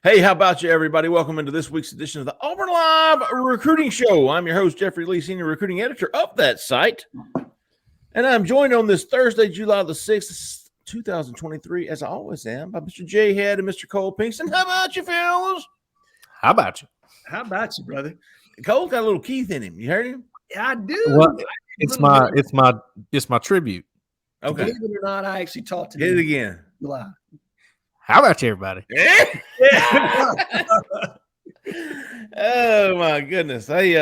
Hey, how about you, everybody? Welcome into this week's edition of the Auburn Live Recruiting Show. I'm your host, Jeffrey Lee, Senior Recruiting Editor of that site. And I'm joined on this Thursday, July the 6th, 2023, as I always am, by Mr. Jhead and Mr. Cole Pinkston. How about you, fellas? How about you? How about you, brother? Cole's got a little Keith in him. You heard him? Yeah, I do. Well, it's my tribute. Okay. Believe it or not, I actually talked to Hit him it again. July. How about you, everybody? Oh, my goodness. Hey,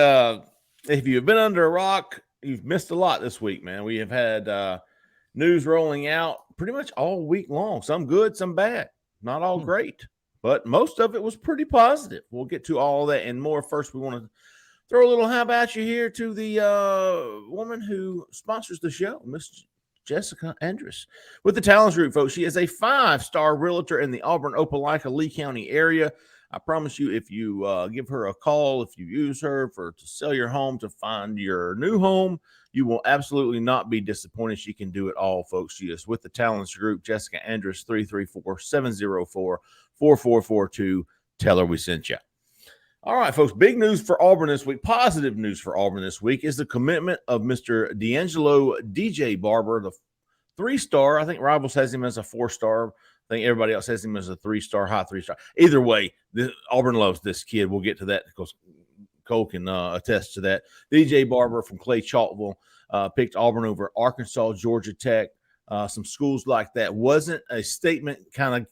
if you've been under a rock, you've missed a lot this week, man. We have had news rolling out pretty much all week long. Some good, some bad. Not all great, but most of it was pretty positive. We'll get to all that and more. First, we want to throw a little how about you here to the woman who sponsors the show, Miss Jessica Andrus with the Talents Group, folks. She is a 5-star realtor in the Auburn, Opelika, Lee County area. I promise you, if you give her a call, if you use her to sell your home, to find your new home, you will absolutely not be disappointed. She can do it all, folks. She is with the Talents Group. Jessica Andrus, 334-704-4442. Tell her we sent you. All right, folks, big news for Auburn this week, positive news for Auburn this week is the commitment of Mr. D'Angelo DJ Barber, the 3-star. I think Rivals has him as a 4-star. I think everybody else has him as a 3-star, high 3-star. Either way, Auburn loves this kid. We'll get to that because Cole can attest to that. DJ Barber from Clay Chalkville picked Auburn over Arkansas, Georgia Tech, some schools like that. Wasn't a statement kind of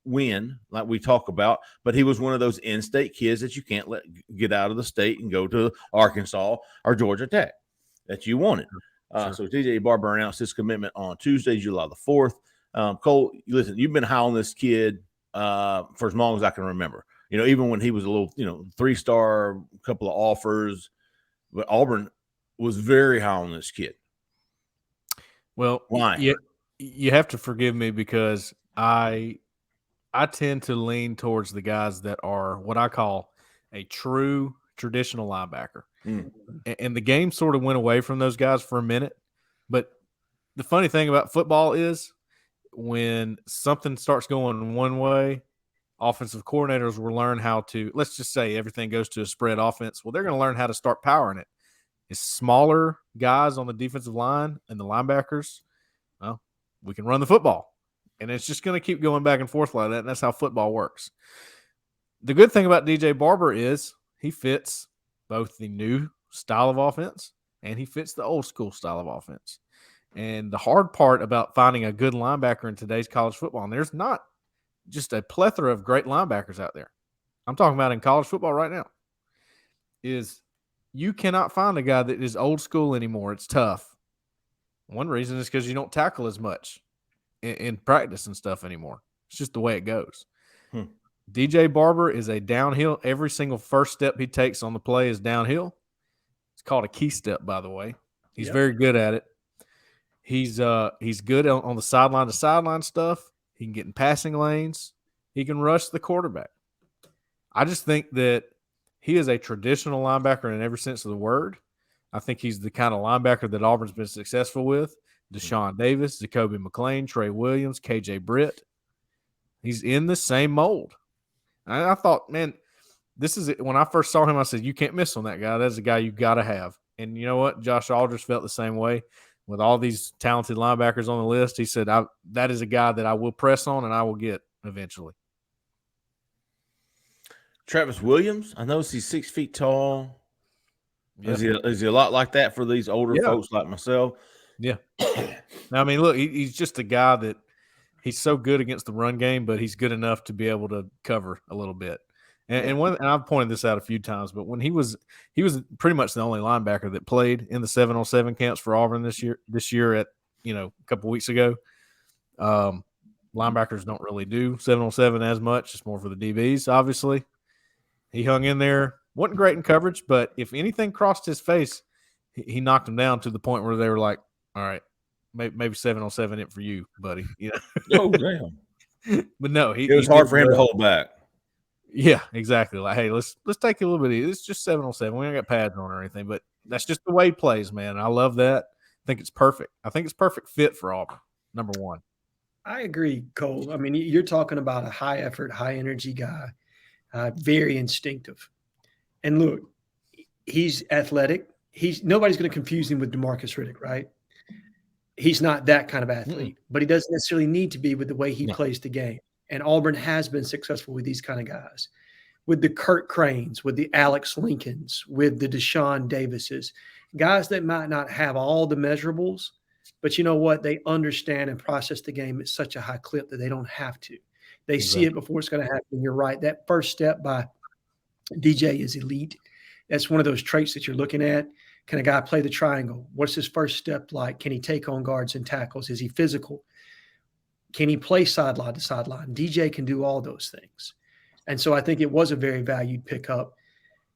win like we talk about, but he was one of those in-state kids that you can't let get out of the state and go to Arkansas or Georgia Tech that you wanted. So DJ Barber announced his commitment on Tuesday, July the 4th. Cole, listen, you've been high on this kid for as long as I can remember. You know, even when he was a little, 3-star, couple of offers, but Auburn was very high on this kid. Well, why? You have to forgive me because I tend to lean towards the guys that are what I call a true traditional linebacker. And the game sort of went away from those guys for a minute. But the funny thing about football is when something starts going one way, offensive coordinators will learn how to, let's just say everything goes to a spread offense. Well, they're going to learn how to start powering it. It's smaller guys on the defensive line and the linebackers. Well, we can run the football. And it's just going to keep going back and forth like that, and that's how football works. The good thing about DJ Barber is he fits both the new style of offense and he fits the old school style of offense. And the hard part about finding a good linebacker in today's college football, and there's not just a plethora of great linebackers out there. I'm talking about in college football right now, is you cannot find a guy that is old school anymore. It's tough. One reason is because you don't tackle as much in practice and stuff anymore. It's just the way it goes. DJ Barber is a downhill. Every single first step he takes on the play is downhill. It's called a key step, by the way. He's very good at it. He's good on the sideline to sideline stuff. He can get in passing lanes. He can rush the quarterback. I just think that he is a traditional linebacker in every sense of the word. I think he's the kind of linebacker that Auburn's been successful with. Deshaun Davis, Jacoby McClain, Trey Williams, KJ Britt. He's in the same mold. And I thought, man, this is it. When I first saw him, I said, you can't miss on that guy. That's a guy you got to have. And you know what? Josh Aldridge felt the same way. With all these talented linebackers on the list, he said, that is a guy that I will press on and I will get eventually. Travis Williams, I noticed he's 6 feet tall. Yep. Is he a lot like that for these older folks like myself? Yeah. I mean, look, he's just a guy that he's so good against the run game, but he's good enough to be able to cover a little bit. And I've pointed this out a few times, but when he was pretty much the only linebacker that played in the 7-on-7 camps for Auburn this year at, a couple weeks ago. Linebackers don't really do 7-on-7 as much. It's more for the DBs, obviously. He hung in there. Wasn't great in coverage, but if anything crossed his face, he knocked him down to the point where they were like, all right, maybe 7-on-7 it for you, buddy. Oh, damn. But no, it was hard for him to hold back. Yeah, exactly. Like, hey, let's take a little bit of it's just 7-on-7. We ain't got pads on or anything, but that's just the way he plays, man. I love that. I think it's perfect. I think it's perfect fit for Auburn, number one. I agree, Cole. I mean, you're talking about a high effort, high energy guy. very instinctive. And look, he's athletic. Nobody's going to confuse him with DeMarcus Riddick, right? He's not that kind of athlete, but he doesn't necessarily need to be with the way he plays the game. And Auburn has been successful with these kind of guys, with the Kurt Cranes, with the Alex Lincolns, with the Deshaun Davises, guys that might not have all the measurables, but you know what? They understand and process the game at such a high clip that they don't have to. They see it before it's going to happen. You're right. That first step by DJ is elite. That's one of those traits that you're looking at. Can a guy play the triangle? What's his first step like? Can he take on guards and tackles? Is he physical? Can he play sideline to sideline? DJ can do all those things. And so I think it was a very valued pickup.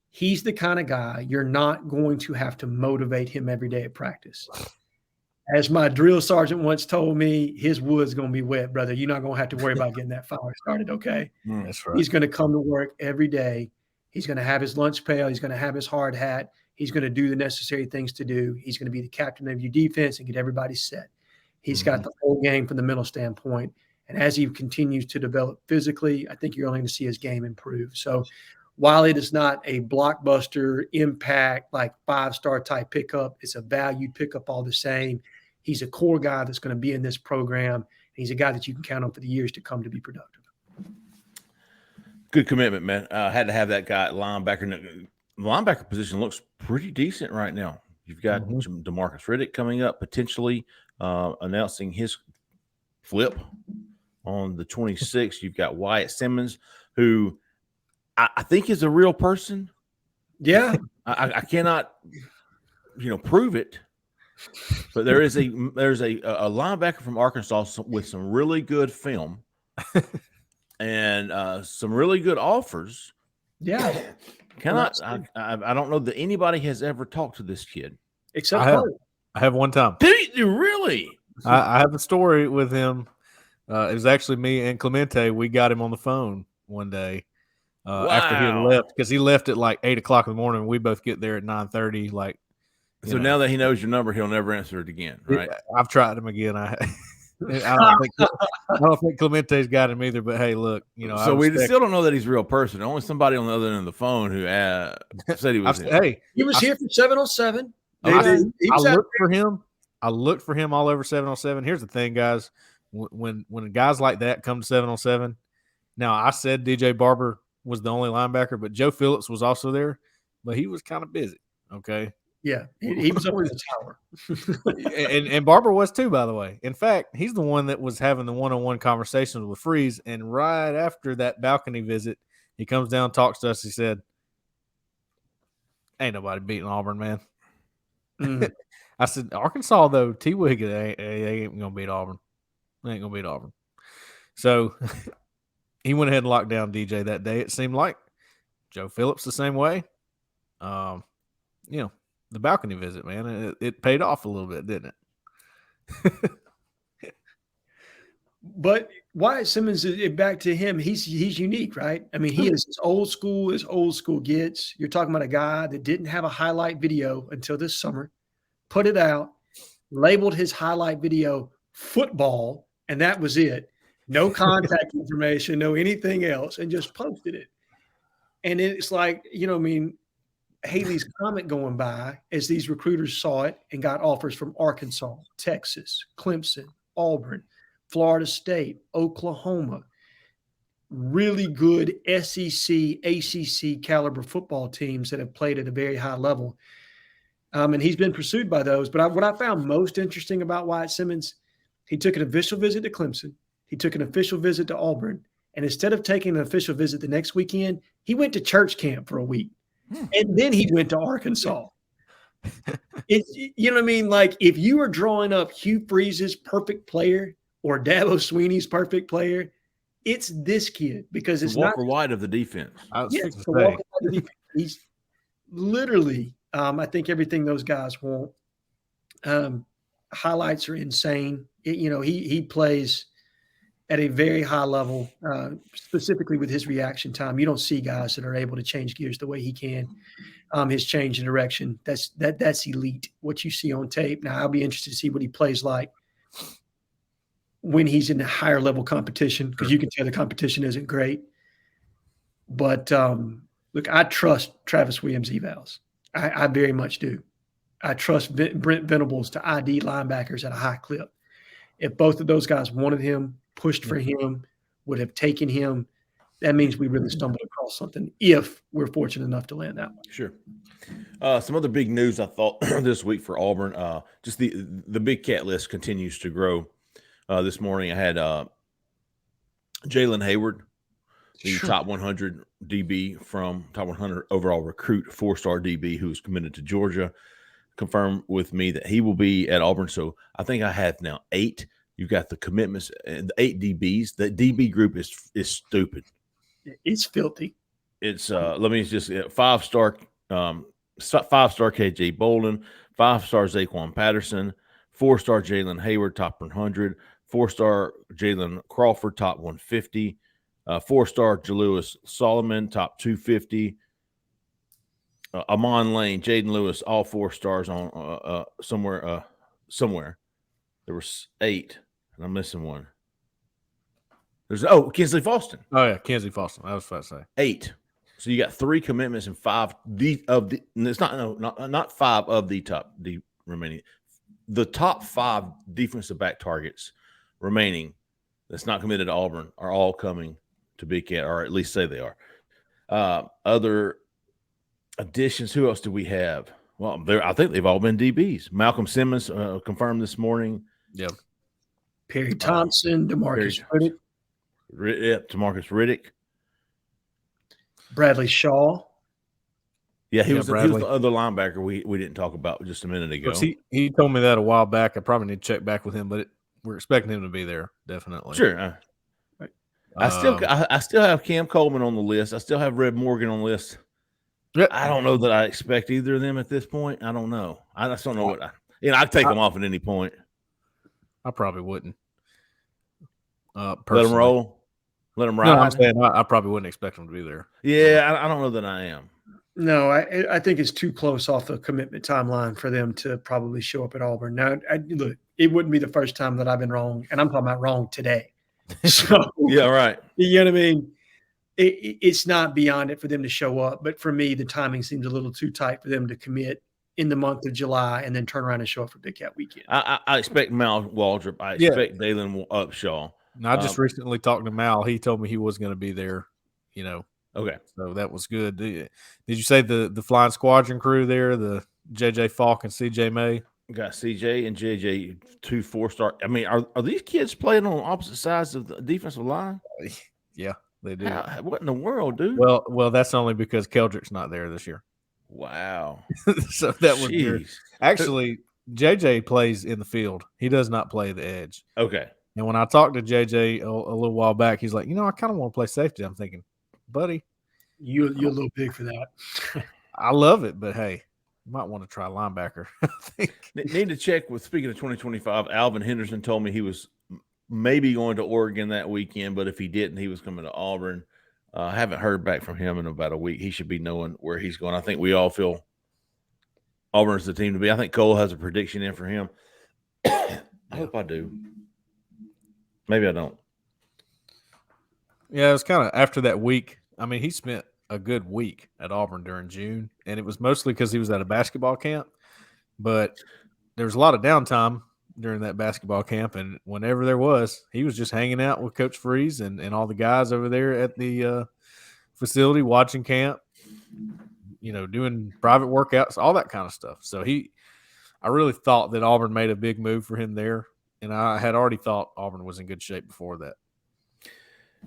He's the kind of guy you're not going to have to motivate him every day at practice. As my drill sergeant once told me, his wood's going to be wet, brother. You're not going to have to worry about getting that fire started, okay? That's right. He's going to come to work every day. He's going to have his lunch pail. He's going to have his hard hat. He's going to do the necessary things to do. He's going to be the captain of your defense and get everybody set. He's got the whole game from the mental standpoint. And as he continues to develop physically, I think you're only going to see his game improve. So while it is not a blockbuster impact, like 5-star type pickup, it's a valued pickup all the same. He's a core guy that's going to be in this program. He's a guy that you can count on for the years to come to be productive. Good commitment, man. Had to have that guy at linebacker. The linebacker position looks pretty decent right now. You've got DeMarcus Riddick coming up, potentially announcing his flip on the 26th. You've got Wyatt Simmons, who I think is a real person. Yeah. I cannot, prove it. But there's a linebacker from Arkansas with some really good film and some really good offers. Yeah. I don't know that anybody has ever talked to this kid. Except I have one time. Did you really? I have a story with him. It was actually me and Clemente. We got him on the phone one day after he had left, because he left at like 8 o'clock in the morning. We both get there at 9:30. So now that he knows your number, he'll never answer it again, right? I've tried him again. I don't think Clemente's got him either. But hey, look, So we still don't know that he's a real person. Only somebody on the other end of the phone who said he was. He was here for 707. I looked for him. I looked for him all over 707. Here's the thing, guys. When guys like that come to 707, now I said DJ Barber was the only linebacker, but Joe Phillips was also there, but he was kind of busy. Okay. Yeah, he was over the tower. and Barber was too, by the way. In fact, he's the one that was having the one-on-one conversations with Freeze. And right after that balcony visit, he comes down, talks to us. He said, "Ain't nobody beating Auburn, man." I said, "Arkansas, though, T-Wig, they ain't going to beat Auburn. They ain't going to beat Auburn." So he went ahead and locked down DJ that day, it seemed like. Joe Phillips the same way. The balcony visit, man, it paid off a little bit, didn't it? But Wyatt Simmons, back to him, he's unique, right? I mean, he is as old school gets. You're talking about a guy that didn't have a highlight video until this summer, put it out, labeled his highlight video football, and that was it. No contact information, no anything else, and just posted it. And it's like, Haley's comment going by as these recruiters saw it and got offers from Arkansas, Texas, Clemson, Auburn, Florida State, Oklahoma, really good SEC, ACC caliber football teams that have played at a very high level. And he's been pursued by those. But what I found most interesting about Wyatt Simmons, he took an official visit to Clemson. He took an official visit to Auburn. And instead of taking an official visit the next weekend, he went to church camp for a week. And then he went to Arkansas. You know what I mean? Like, if you were drawing up Hugh Freeze's perfect player or Dabo Sweeney's perfect player, it's this kid, because it's Walker White of the defense. He's literally, I think, everything those guys want. Highlights are insane. He plays at a very high level, specifically with his reaction time. You don't see guys that are able to change gears the way he can. His change in direction, that's elite. What you see on tape. Now, I'll be interested to see what he plays like when he's in a higher level competition, because you can tell the competition isn't great. But look, I trust Travis Williams' evals. I very much do. I trust Brent Venables to ID linebackers at a high clip. If both of those guys wanted him, pushed for him, would have taken him, that means we really stumbled across something if we're fortunate enough to land that one. Sure. Some other big news I thought this week for Auburn, just the Big Cat list continues to grow. This morning I had Jalen Hayward, the top 100 DB from top 100 overall recruit, 4-star DB who is committed to Georgia, confirmed with me that he will be at Auburn. So I think I have now 8. You've got the commitments and the 8 DBs. The DB group is stupid. It's filthy. It's let me just 5-star KJ Bolden, 5-star Zaquan Patterson, 4-star Jalen Hayward, top 100, 4-star Jalen Crawford, top 150, 4-star Jalewis Solomon, top 250, Amon Lane, Jaden Lewis, all 4 stars on somewhere. There was 8, and I'm missing one. There's Kinsley Faustin. Oh yeah, Kinsley Faustin. I was about to say 8. So you got 3 commitments and 5 and it's not 5 of the top remaining. The top 5 defensive back targets remaining that's not committed to Auburn are all coming to Big Cat, or at least say they are. Other additions, who else do we have? Well, I think they've all been DBs. Malcolm Simmons confirmed this morning. Yep. Perry Thompson, DeMarcus Riddick. DeMarcus Riddick. Bradley Shaw. Yeah, he was the other linebacker we didn't talk about just a minute ago. He told me that a while back. I probably need to check back with him, but we're expecting him to be there, definitely. Sure. I still have Cam Coleman on the list. I still have Red Morgan on the list. Yep. I don't know that I expect either of them at this point. I don't know. I just don't know what I'd take them off at any point. I probably wouldn't. Let them roll. Let them ride. No, I'm saying I probably wouldn't expect them to be there. Yeah, I don't know that I am. No, I think it's too close off the commitment timeline for them to probably show up at Auburn. Now, look, it wouldn't be the first time that I've been wrong, and I'm talking about wrong today. So yeah, right. You know what I mean? It's not beyond it for them to show up, but for me, the timing seems a little too tight for them to commit in the month of July and then turn around and show up for Big Cat weekend. I expect Mal Waldrop. I expect Dalen Upshaw. And I just recently talked to Mal. He told me he was going to be there, Okay. So that was good. Did you say the Flying Squadron crew there, the JJ Falk and CJ May? Got CJ and JJ, 2 4-star. I mean, are these kids playing on opposite sides of the defensive line? Yeah, they do. What in the world, dude? Well, that's only because Keldrick's not there this year. Wow. So that was weird. Actually, JJ plays in the field. He does not play the edge. Okay. And when I talked to JJ a little while back, he's like, I kind of want to play safety. I'm thinking, buddy, you're a little big for that. I love it, but hey, you might want to try linebacker. I think. Need to check with, speaking of 2025, Alvin Henderson told me he was maybe going to Oregon that weekend, but if he didn't, he was coming to Auburn. I haven't heard back from him in about a week. He should be knowing where he's going. I think we all feel Auburn's the team to be. I think Cole has a prediction in for him. I hope I do. Maybe I don't. Yeah, it was kind of after that week. I mean, he spent a good week at Auburn during June, and it was mostly because he was at a basketball camp. But there was a lot of downtime during that basketball camp, and whenever there was, he was just hanging out with Coach Freeze and all the guys over there at the facility, watching camp, doing private workouts, all that kind of stuff. So I really thought that Auburn made a big move for him there, and I had already thought Auburn was in good shape before that.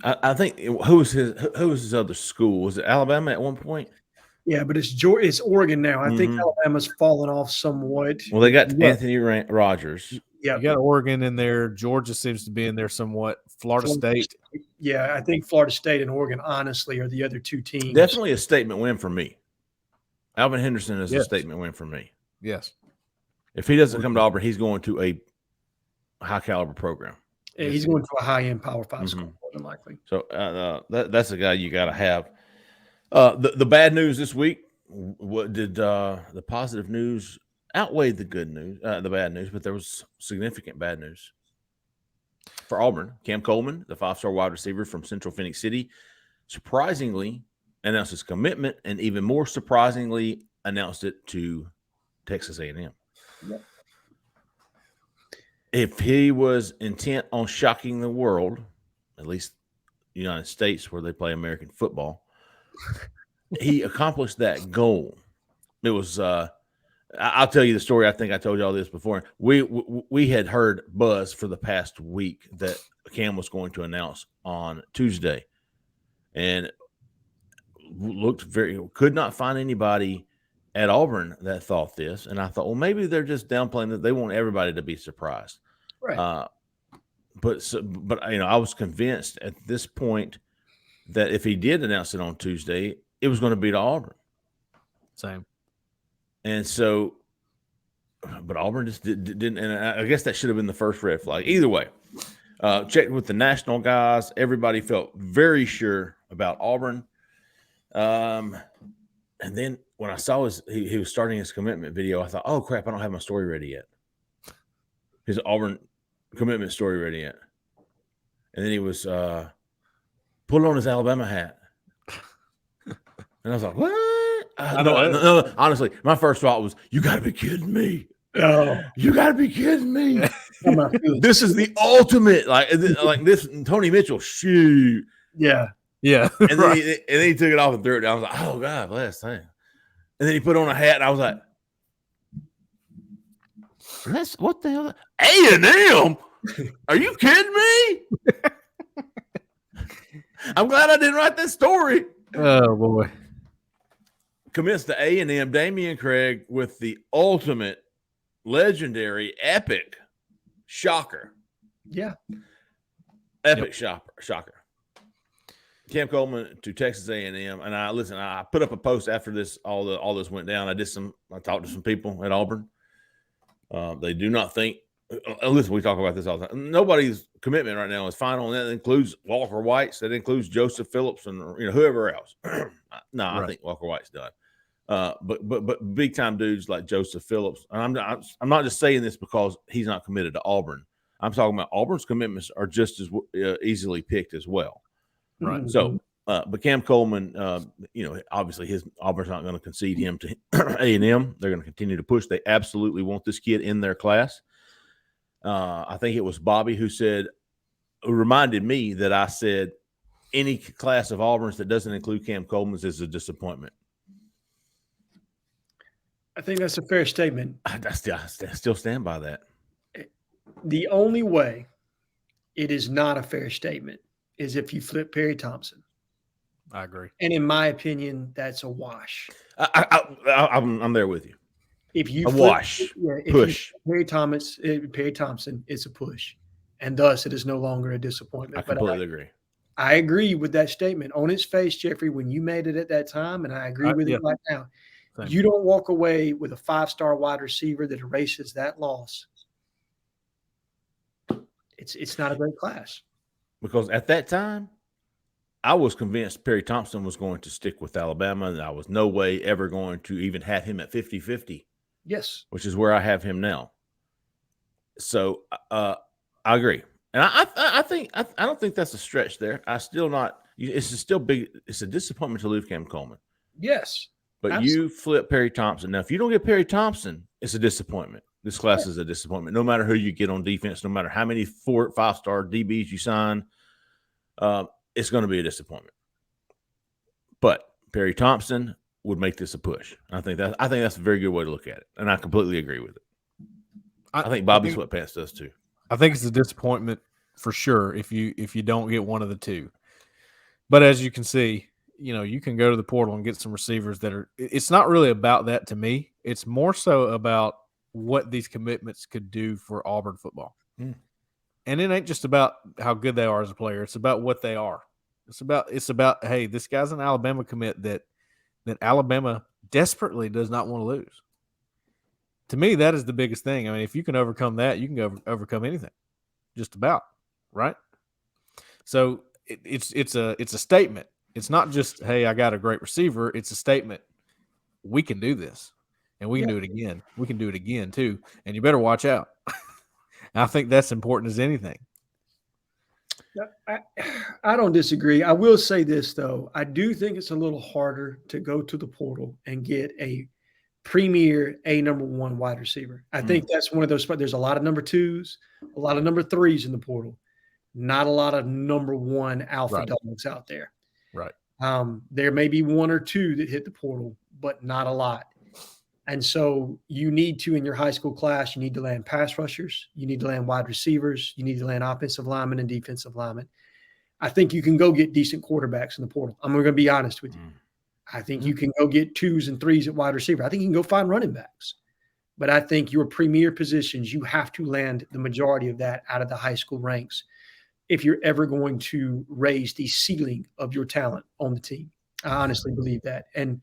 I think who was his other school? Was it Alabama at one point? Yeah, but it's Oregon now. I think Alabama's fallen off somewhat. Well, they got Anthony Rogers. Yeah, you got Oregon in there. Georgia seems to be in there somewhat. Florida State. Yeah, I think Florida State and Oregon, honestly, are the other two teams. Definitely a statement win for me. Alvin Henderson is a statement win for me. Yes. If he doesn't come to Auburn, he's going to a high caliber program. Yeah, he's going to a high end Power 5 school, more than likely. So that's a guy you got to have. The bad news this week. What did the positive news outweigh the good news? The bad news, but there was significant bad news for Auburn. Cam Coleman, the 5-star wide receiver from Central Phoenix City, surprisingly announced his commitment, and even more surprisingly, announced it to Texas A&M. Yep. If he was intent on shocking the world, at least the United States where they play American football, he accomplished that goal. It was I'll tell you the story. I think I told you all this before. We had heard buzz for the past week that Cam was going to announce on Tuesday, and could not find anybody at Auburn that thought this. And I thought, well, maybe they're just downplaying that. They want everybody to be surprised. Right. But I was convinced at this point that if he did announce it on Tuesday, it was going to be to Auburn. Same. And so, but Auburn just didn't. And I guess that should have been the first red flag. Either way, checked with the national guys. Everybody felt very sure about Auburn. And then when I saw he was starting his commitment video, I thought, oh crap, I don't have my story ready yet. His Auburn commitment story ready yet. And then he was put on his Alabama hat. And I was like, what? No, honestly, my first thought was, you got to be kidding me. Oh, You got to be kidding me. This is the ultimate. Like this, Tony Mitchell, shoot. Yeah. Yeah. And then, he took it off and threw it down. I was like, oh, God, bless him. And then he put on a hat, and I was like, what the hell? A&M? Are you kidding me? I'm glad I didn't write this story. Oh, boy. Commits to A&M, Damian Craig with the ultimate, legendary, epic shocker. Yeah. Epic shocker. Cam Coleman to Texas A&M, and I put up a post after this. All this went down. I talked to some people at Auburn. They do not think. Listen, we talk about this all the time. Nobody's commitment right now is final, and that includes Walker White's. That includes Joseph Phillips and whoever else. No, I think Walker White's done. But big time dudes like Joseph Phillips. And I'm not just saying this because he's not committed to Auburn. I'm talking about Auburn's commitments are just as easily picked as well. Right. Mm-hmm. So, but Cam Coleman, obviously Auburn's not going to concede him to A&M. They're going to continue to push. They absolutely want this kid in their class. I think it was Bobby who reminded me that I said any class of Auburn's that doesn't include Cam Coleman's is a disappointment. I think that's a fair statement. I still stand by that. The only way it is not a fair statement is if you flip Perry Thompson. I agree. And in my opinion, that's a wash. I'm there with you. If you wash, push. Perry Thompson, it's a push. And thus it is no longer a disappointment. I completely agree. I agree with that statement. On its face, Jeffrey, when you made it at that time, and I agree with it right now, Same. You don't walk away with a 5-star wide receiver that erases that loss. It's not a great class. Because at that time, I was convinced Perry Thompson was going to stick with Alabama, and I was no way ever going to even have him at 50-50. Yes. Which is where I have him now. So I agree. And I don't think that's a stretch there. It's still big. It's a disappointment to lose Cam Coleman. Yes. But absolutely. You flip Perry Thompson. Now, if you don't get Perry Thompson, it's a disappointment. This class is a disappointment. No matter who you get on defense, no matter how many 4 or 5-star DBs you sign, it's going to be a disappointment. But Perry Thompson would make this a push. I think that's a very good way to look at it, and I completely agree with it. I think Bobby Sweatpants does too. I think it's a disappointment for sure if you don't get one of the two. But as you can see, you can go to the portal and get some receivers that are – it's not really about that to me. It's more so about what these commitments could do for Auburn football. Mm. And it ain't just about how good they are as a player. It's about what they are. It's about hey, this guy's an Alabama commit that Alabama desperately does not want to lose. To me, that is the biggest thing. I mean, if you can overcome that, you can overcome anything, just about, right? So it's a statement. It's not just, hey, I got a great receiver. It's a statement. We can do this, and we can do it again. We can do it again too, and you better watch out. I think that's important as anything. I don't disagree. I will say this, though. I do think it's a little harder to go to the portal and get a premier number one wide receiver. I think that's one of those. There's a lot of number twos, a lot of number threes in the portal, not a lot of number one alpha dogs out there. Right. There may be one or two that hit the portal, but not a lot. And so you need to, in your high school class, you need to land pass rushers, you need to land wide receivers, you need to land offensive linemen and defensive linemen. I think you can go get decent quarterbacks in the portal. I'm going to be honest with you. I think you can go get 2s and 3s at wide receiver. I think you can go find running backs. But I think your premier positions, you have to land the majority of that out of the high school ranks if you're ever going to raise the ceiling of your talent on the team. I honestly believe that. And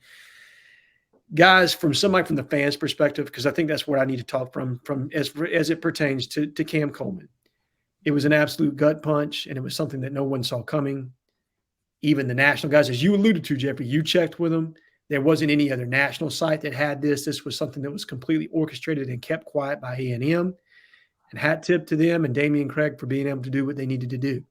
guys, from somebody from the fans' perspective, because I think that's where I need to talk from as it pertains to Cam Coleman. It was an absolute gut punch, and it was something that no one saw coming. Even the national guys, as you alluded to, Jeffrey, you checked with them. There wasn't any other national site that had this. This was something that was completely orchestrated and kept quiet by A&M. And hat tip to them and Damian Craig for being able to do what they needed to do.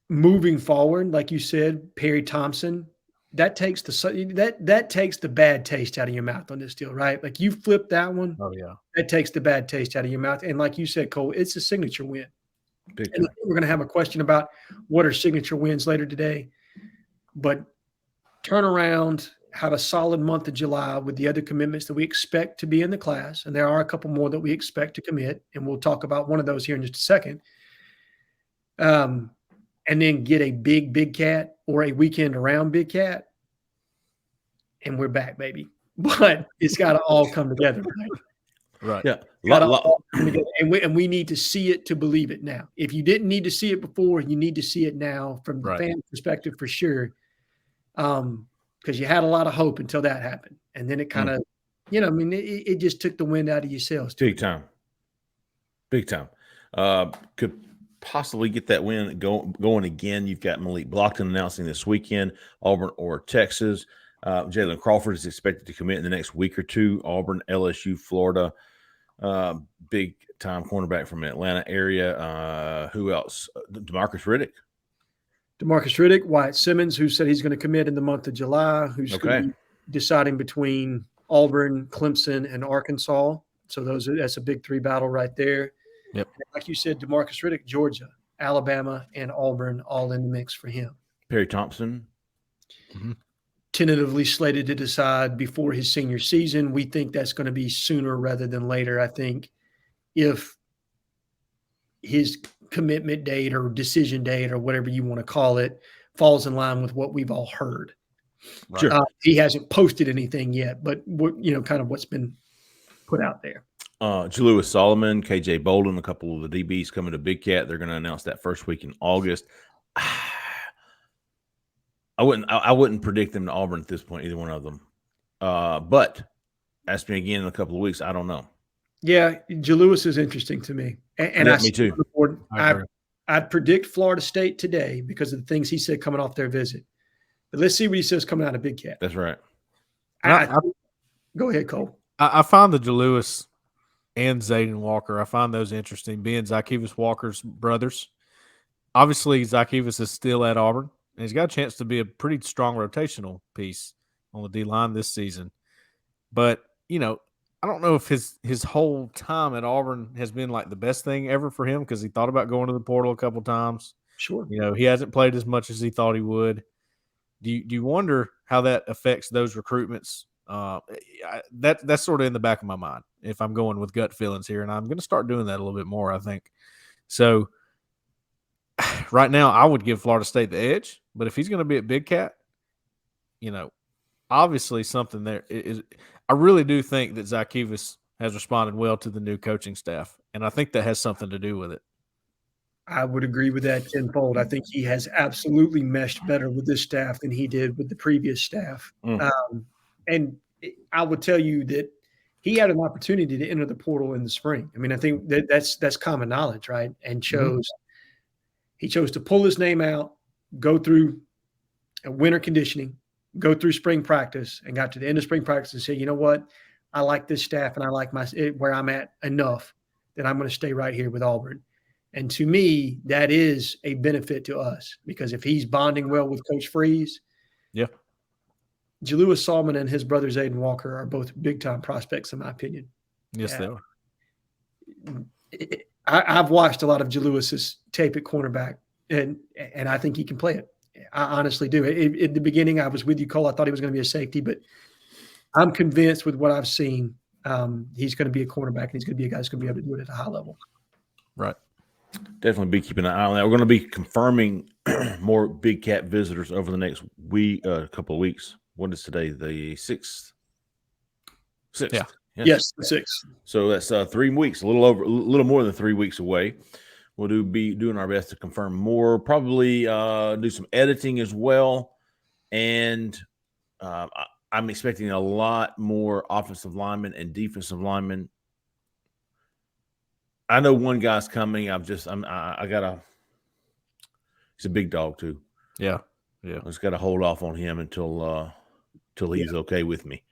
Moving forward, like you said, Perry Thompson, that takes the bad taste out of your mouth on this deal, right? Like you flip that one. Oh yeah, that takes the bad taste out of your mouth. And like you said, Cole, it's a signature win. And we're going to have a question about what are signature wins later today, but turn around, have a solid month of July with the other commitments that we expect to be in the class. And there are a couple more that we expect to commit. And we'll talk about one of those here in just a second. And then get a big cat or a weekend around big cat. And we're back, baby. But it's got to all come together, right? Right. Yeah. And we need to see it to believe it now. If you didn't need to see it before, you need to see it now from the fan perspective for sure. Because you had a lot of hope until that happened. And then it kind of, it just took the wind out of your sails. Big time. Could possibly get that win going again. You've got Malik Blockton announcing this weekend, Auburn or Texas. Jalen Crawford is expected to commit in the next week or two. Auburn, LSU, Florida. Big time cornerback from the Atlanta area. Who else? Demarcus Riddick, Wyatt Simmons, who said he's going to commit in the month of July, who's going to be deciding between Auburn, Clemson, and Arkansas. So that's a big 3 battle right there. Yep. Like you said, Demarcus Riddick, Georgia, Alabama, and Auburn all in the mix for him. Perry Thompson. Tentatively slated to decide before his senior season. We think that's going to be sooner rather than later. I think if his commitment date or decision date or whatever you want to call it falls in line with what we've all heard. Right. Sure. He hasn't posted anything yet, but kind of what's been put out there. Jalewis Solomon, KJ Bolden, a couple of the DBs coming to Big Cat. They're going to announce that first week in August. I wouldn't predict them to Auburn at this point, either one of them. But ask me again in a couple of weeks. I don't know. Yeah, Jalewis is interesting to me. And me too. I'd predict Florida State today because of the things he said coming off their visit. But let's see what he says coming out of Big Cat. That's right. Go ahead, Cole. I find the Jalewis and Zayden Walker, I find those interesting, being Zykeivas Walker's brothers. Obviously, Zykeivas is still at Auburn, and he's got a chance to be a pretty strong rotational piece on the D-line this season. But, I don't know if his whole time at Auburn has been like the best thing ever for him because he thought about going to the portal a couple times. Sure. He hasn't played as much as he thought he would. Do you wonder how that affects those recruitments? That's sort of in the back of my mind if I'm going with gut feelings here, and I'm going to start doing that a little bit more, I think. So right now I would give Florida State the edge, but if he's going to be at Big Cat, obviously something there is. I really do think that Zykeivas has responded well to the new coaching staff, and I think that has something to do with it. I would agree with that tenfold. I think he has absolutely meshed better with this staff than he did with the previous staff. And I would tell you that he had an opportunity to enter the portal in the spring. I mean, I think that's common knowledge, right? And he chose to pull his name out, go through a winter conditioning, go through spring practice, and got to the end of spring practice and said, you know what? I like this staff and I like where I'm at enough then I'm going to stay right here with Auburn. And to me, that is a benefit to us because if he's bonding well with Coach Freeze, Jalewis Salmon and his brother Zayden Walker are both big-time prospects, in my opinion. Yes, they are. I've watched a lot of Jalewis's tape at cornerback, and I think he can play it. I honestly do. In the beginning, I was with you, Cole. I thought he was going to be a safety, but I'm convinced with what I've seen, he's going to be a cornerback, and he's going to be a guy who's going to be able to do it at a high level. Right. Definitely be keeping an eye on that. We're going to be confirming more Big Cat visitors over the next week, couple of weeks. What is today? The 6th? 6th. Yeah. Yes, the 6th. So that's 3 weeks, a little more than 3 weeks away. We'll be doing our best to confirm more, probably do some editing as well. And I'm expecting a lot more offensive linemen and defensive linemen. I know one guy's coming. He's a big dog too. Yeah. I just got to hold off on him until he's okay with me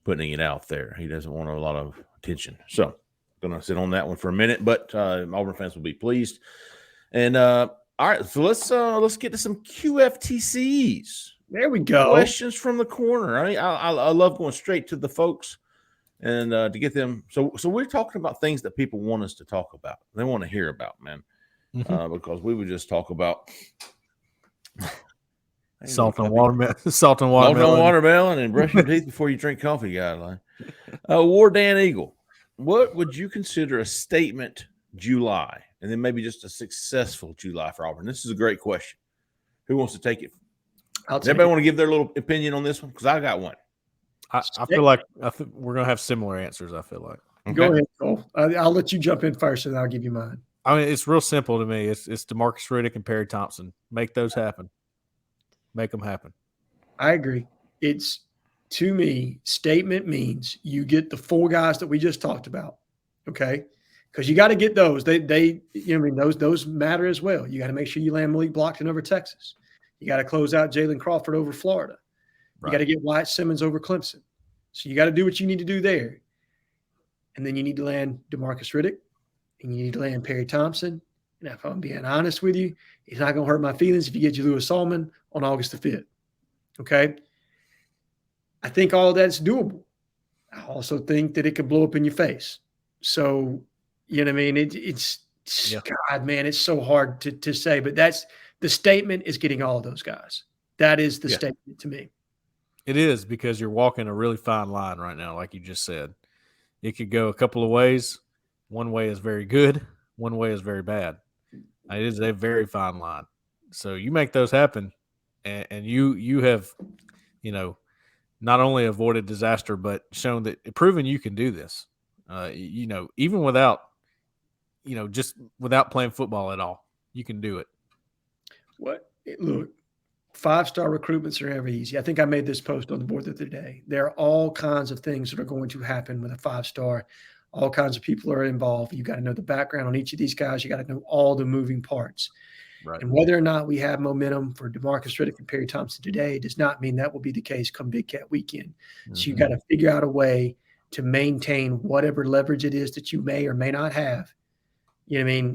putting it out there. He doesn't want a lot of attention. So I'm going to sit on that one for a minute, but Auburn fans will be pleased. And all right, so let's get to some QFTCs. There we go. Questions from the corner. I love going straight to the folks and to get them. So we're talking about things that people want us to talk about. They want to hear about, man, because we would just talk about salt and watermelon, and brush your teeth before you drink coffee, guy. War Dan Eagle, what would you consider a statement July, and then maybe just a successful July for Auburn? This is a great question. Who wants to take it? Does everybody want to give their little opinion on this one? Because I got one. I feel like we're going to have similar answers, I feel like. Okay. Go ahead, Cole. I'll let you jump in first, and I'll give you mine. I mean, it's real simple to me. It's DeMarcus Riddick and Perry Thompson. Make those happen. Make them happen. I agree. It's, to me, statement means you get the 4 guys that we just talked about, okay? Because you got to get those. Those matter as well. You got to make sure you land Malik Blockton over Texas. You got to close out Jalen Crawford over Florida. Right. You got to get Wyatt Simmons over Clemson. So you got to do what you need to do there. And then you need to land DeMarcus Riddick, and you need to land Perry Thompson. And if I'm being honest with you, it's not going to hurt my feelings if you get Jalewis Salmon on August the 5th. Okay? I think all of that's doable. I also think that it could blow up in your face. So, you know what I mean? God, man, it's so hard to say. But that's the statement is getting all of those guys. That is the statement to me. It is, because you're walking a really fine line right now, like you just said. It could go a couple of ways. One way is very good. One way is very bad. It is a very fine line. So you make those happen, and you have, not only avoided disaster, but proven you can do this. Even without, just without playing football at all, you can do it. Look, 5-star recruitments are never easy. I think I made this post on the board the other day. There are all kinds of things that are going to happen with a 5-star. All kinds of people are involved. You got to know the background on each of these guys. You got to know all the moving parts. Right. And whether or not we have momentum for DeMarcus Riddick and Perry Thompson today does not mean that will be the case come Big Cat weekend. Mm-hmm. So you got to figure out a way to maintain whatever leverage it is that you may or may not have. You know what I mean?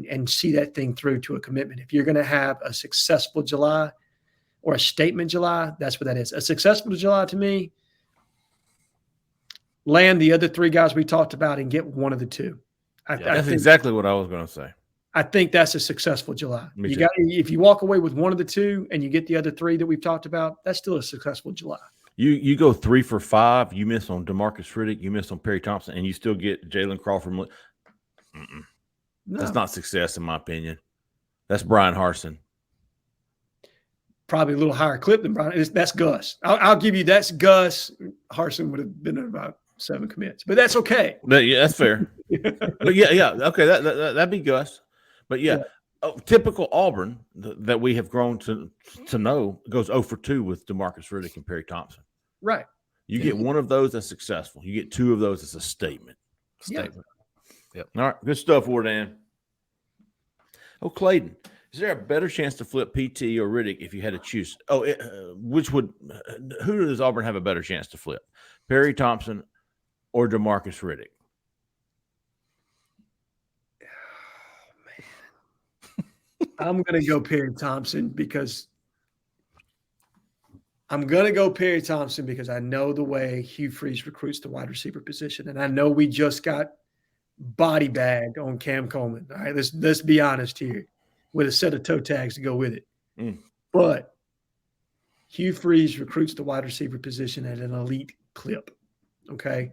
And see that thing through to a commitment. If you're going to have a successful July or a statement July, that's what that is. A successful July to me, land the other 3 guys we talked about and get one of the 2. That's exactly what I was going to say. I think that's a successful July. If you walk away with one of the 2 and you get the other 3 that we've talked about, that's still a successful July. You go 3 for 5. You miss on DeMarcus Riddick. You miss on Perry Thompson, and you still get Jalen Crawford. No. That's not success, in my opinion. That's Brian Harsin. Probably a little higher clip than Brian. That's Gus. I'll give you that's Gus. Harsin would have been at about 7 commits, but that's okay. Yeah, that's fair. But yeah, okay, that'd be Gus. But typical Auburn that we have grown to know goes 0 for 2 with DeMarcus Riddick and Perry Thompson. Right. You get one of those that's successful. You get 2 of those that's a statement. Yep. All right, good stuff, Wardan. Oh, Clayton, is there a better chance to flip PT or Riddick if you had to choose? Who does Auburn have a better chance to flip? Perry Thompson or DeMarcus Riddick? I'm going to go Perry Thompson because I know the way Hugh Freeze recruits the wide receiver position, and I know we just got body bagged on Cam Coleman. All right, let's be honest here, with a set of toe tags to go with it. But Hugh Freeze recruits the wide receiver position at an elite clip. Okay,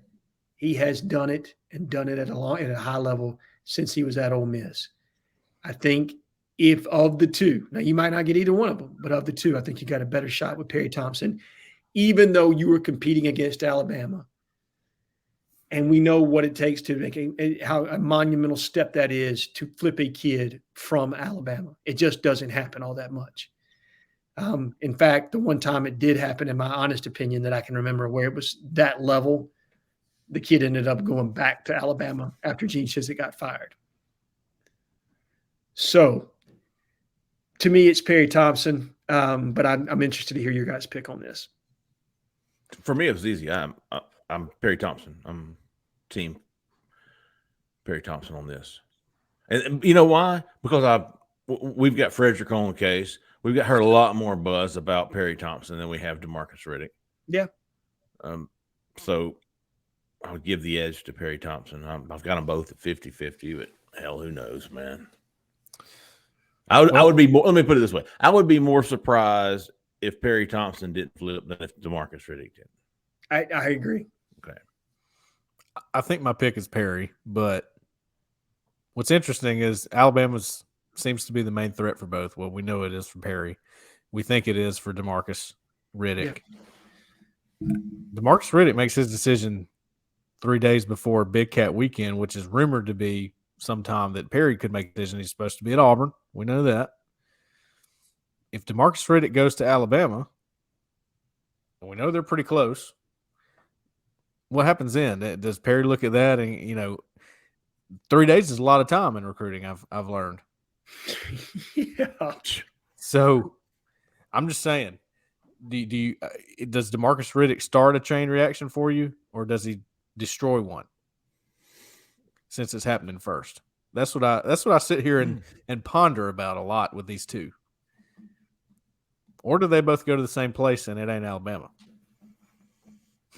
he has done it and done it at a high level since he was at Ole Miss. I think if of the two, now you might not get either one of them, but of the two, I think you got a better shot with Perry Thompson, even though you were competing against Alabama. And we know what it takes to make how a monumental step that is to flip a kid from Alabama. It just doesn't happen all that much. In fact, the one time it did happen, in my honest opinion, that I can remember where it was that level, the kid ended up going back to Alabama after Gene Chizik got fired. So, to me, it's Perry Thompson, but I'm interested to hear your guys' pick on this. For me, it was easy. I'm Perry Thompson. I'm team Perry Thompson on this. And you know why? Because we've got Frederick on the case. We've heard a lot more buzz about Perry Thompson than we have DeMarcus Riddick. Yeah. So I would give the edge to Perry Thompson. I've got them both at 50-50, but hell, who knows, man? I would be more. Let me put it this way: I would be more surprised if Perry Thompson didn't flip than if DeMarcus Riddick did. I agree. Okay. I think my pick is Perry, but what's interesting is Alabama seems to be the main threat for both. Well, we know it is for Perry. We think it is for DeMarcus Riddick. Yeah. DeMarcus Riddick makes his decision 3 days before Big Cat Weekend, which is rumored to be sometime that Perry could make a decision. He's supposed to be at Auburn. We know that. If DeMarcus Riddick goes to Alabama, and we know they're pretty close, what happens then? Does Perry look at that and, 3 days is a lot of time in recruiting, I've learned. Yeah. So I'm just saying, does DeMarcus Riddick start a chain reaction for you, or does he destroy one since it's happening first? That's what I sit here and ponder about a lot with these two. Or do they both go to the same place and it ain't Alabama?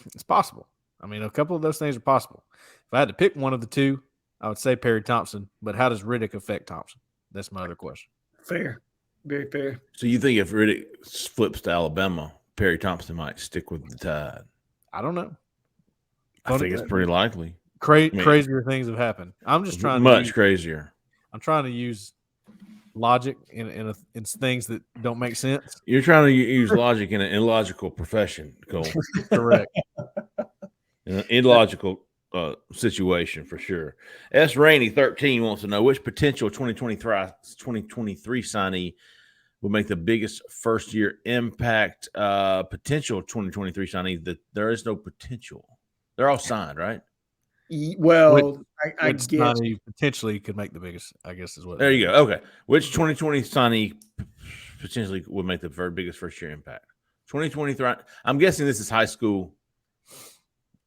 It's possible. I mean, a couple of those things are possible. If I had to pick one of the two, I would say Perry Thompson. But how does Riddick affect Thompson? That's my other question. Fair. Very fair. So you think if Riddick flips to Alabama, Perry Thompson might stick with the Tide? I don't know. I think it's pretty likely. Crazier things have happened. I'm just trying crazier. I'm trying to use logic in things that don't make sense. You're trying to use logic in an illogical profession, Cole. Correct. In an illogical situation for sure. S. Rainey 13 wants to know which potential 2023 signee will make the biggest first year impact. Potential 2023 signee that there is no potential. They're all signed, right? Well, I guess potentially could make the biggest, I guess is what. There you go. Okay. Which 2020 signee potentially would make the very biggest first year impact? 2023. I'm guessing this is high school.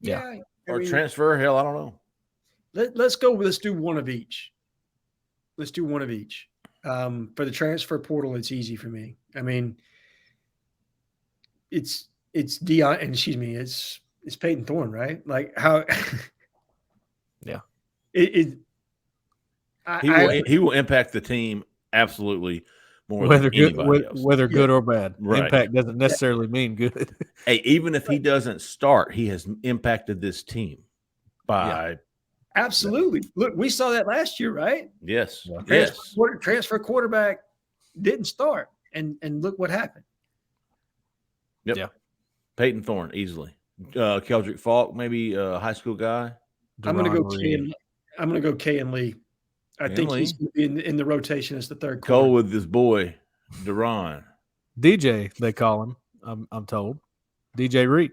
Yeah. Or transfer. Hell, I don't know. Let's go. Let's do one of each. For the transfer portal, it's easy for me. I mean, it's Dion, and it's Peyton Thorne, right? Like how. Yeah. He will impact the team absolutely more whether than anybody else. Whether good or bad. Right. Impact doesn't necessarily mean good. Hey, even if he doesn't start, he has impacted this team by absolutely. Look, we saw that last year, right? Yes. Transfer quarterback didn't start, and look what happened. Yep. Yeah. Peyton Thorne easily. Keldrick Falk, maybe a high school guy. I'm going to go K and Lee. I think he's in the rotation as the third quarter. Cole with this boy, Deron. DJ, they call him. I'm told. DJ Reed.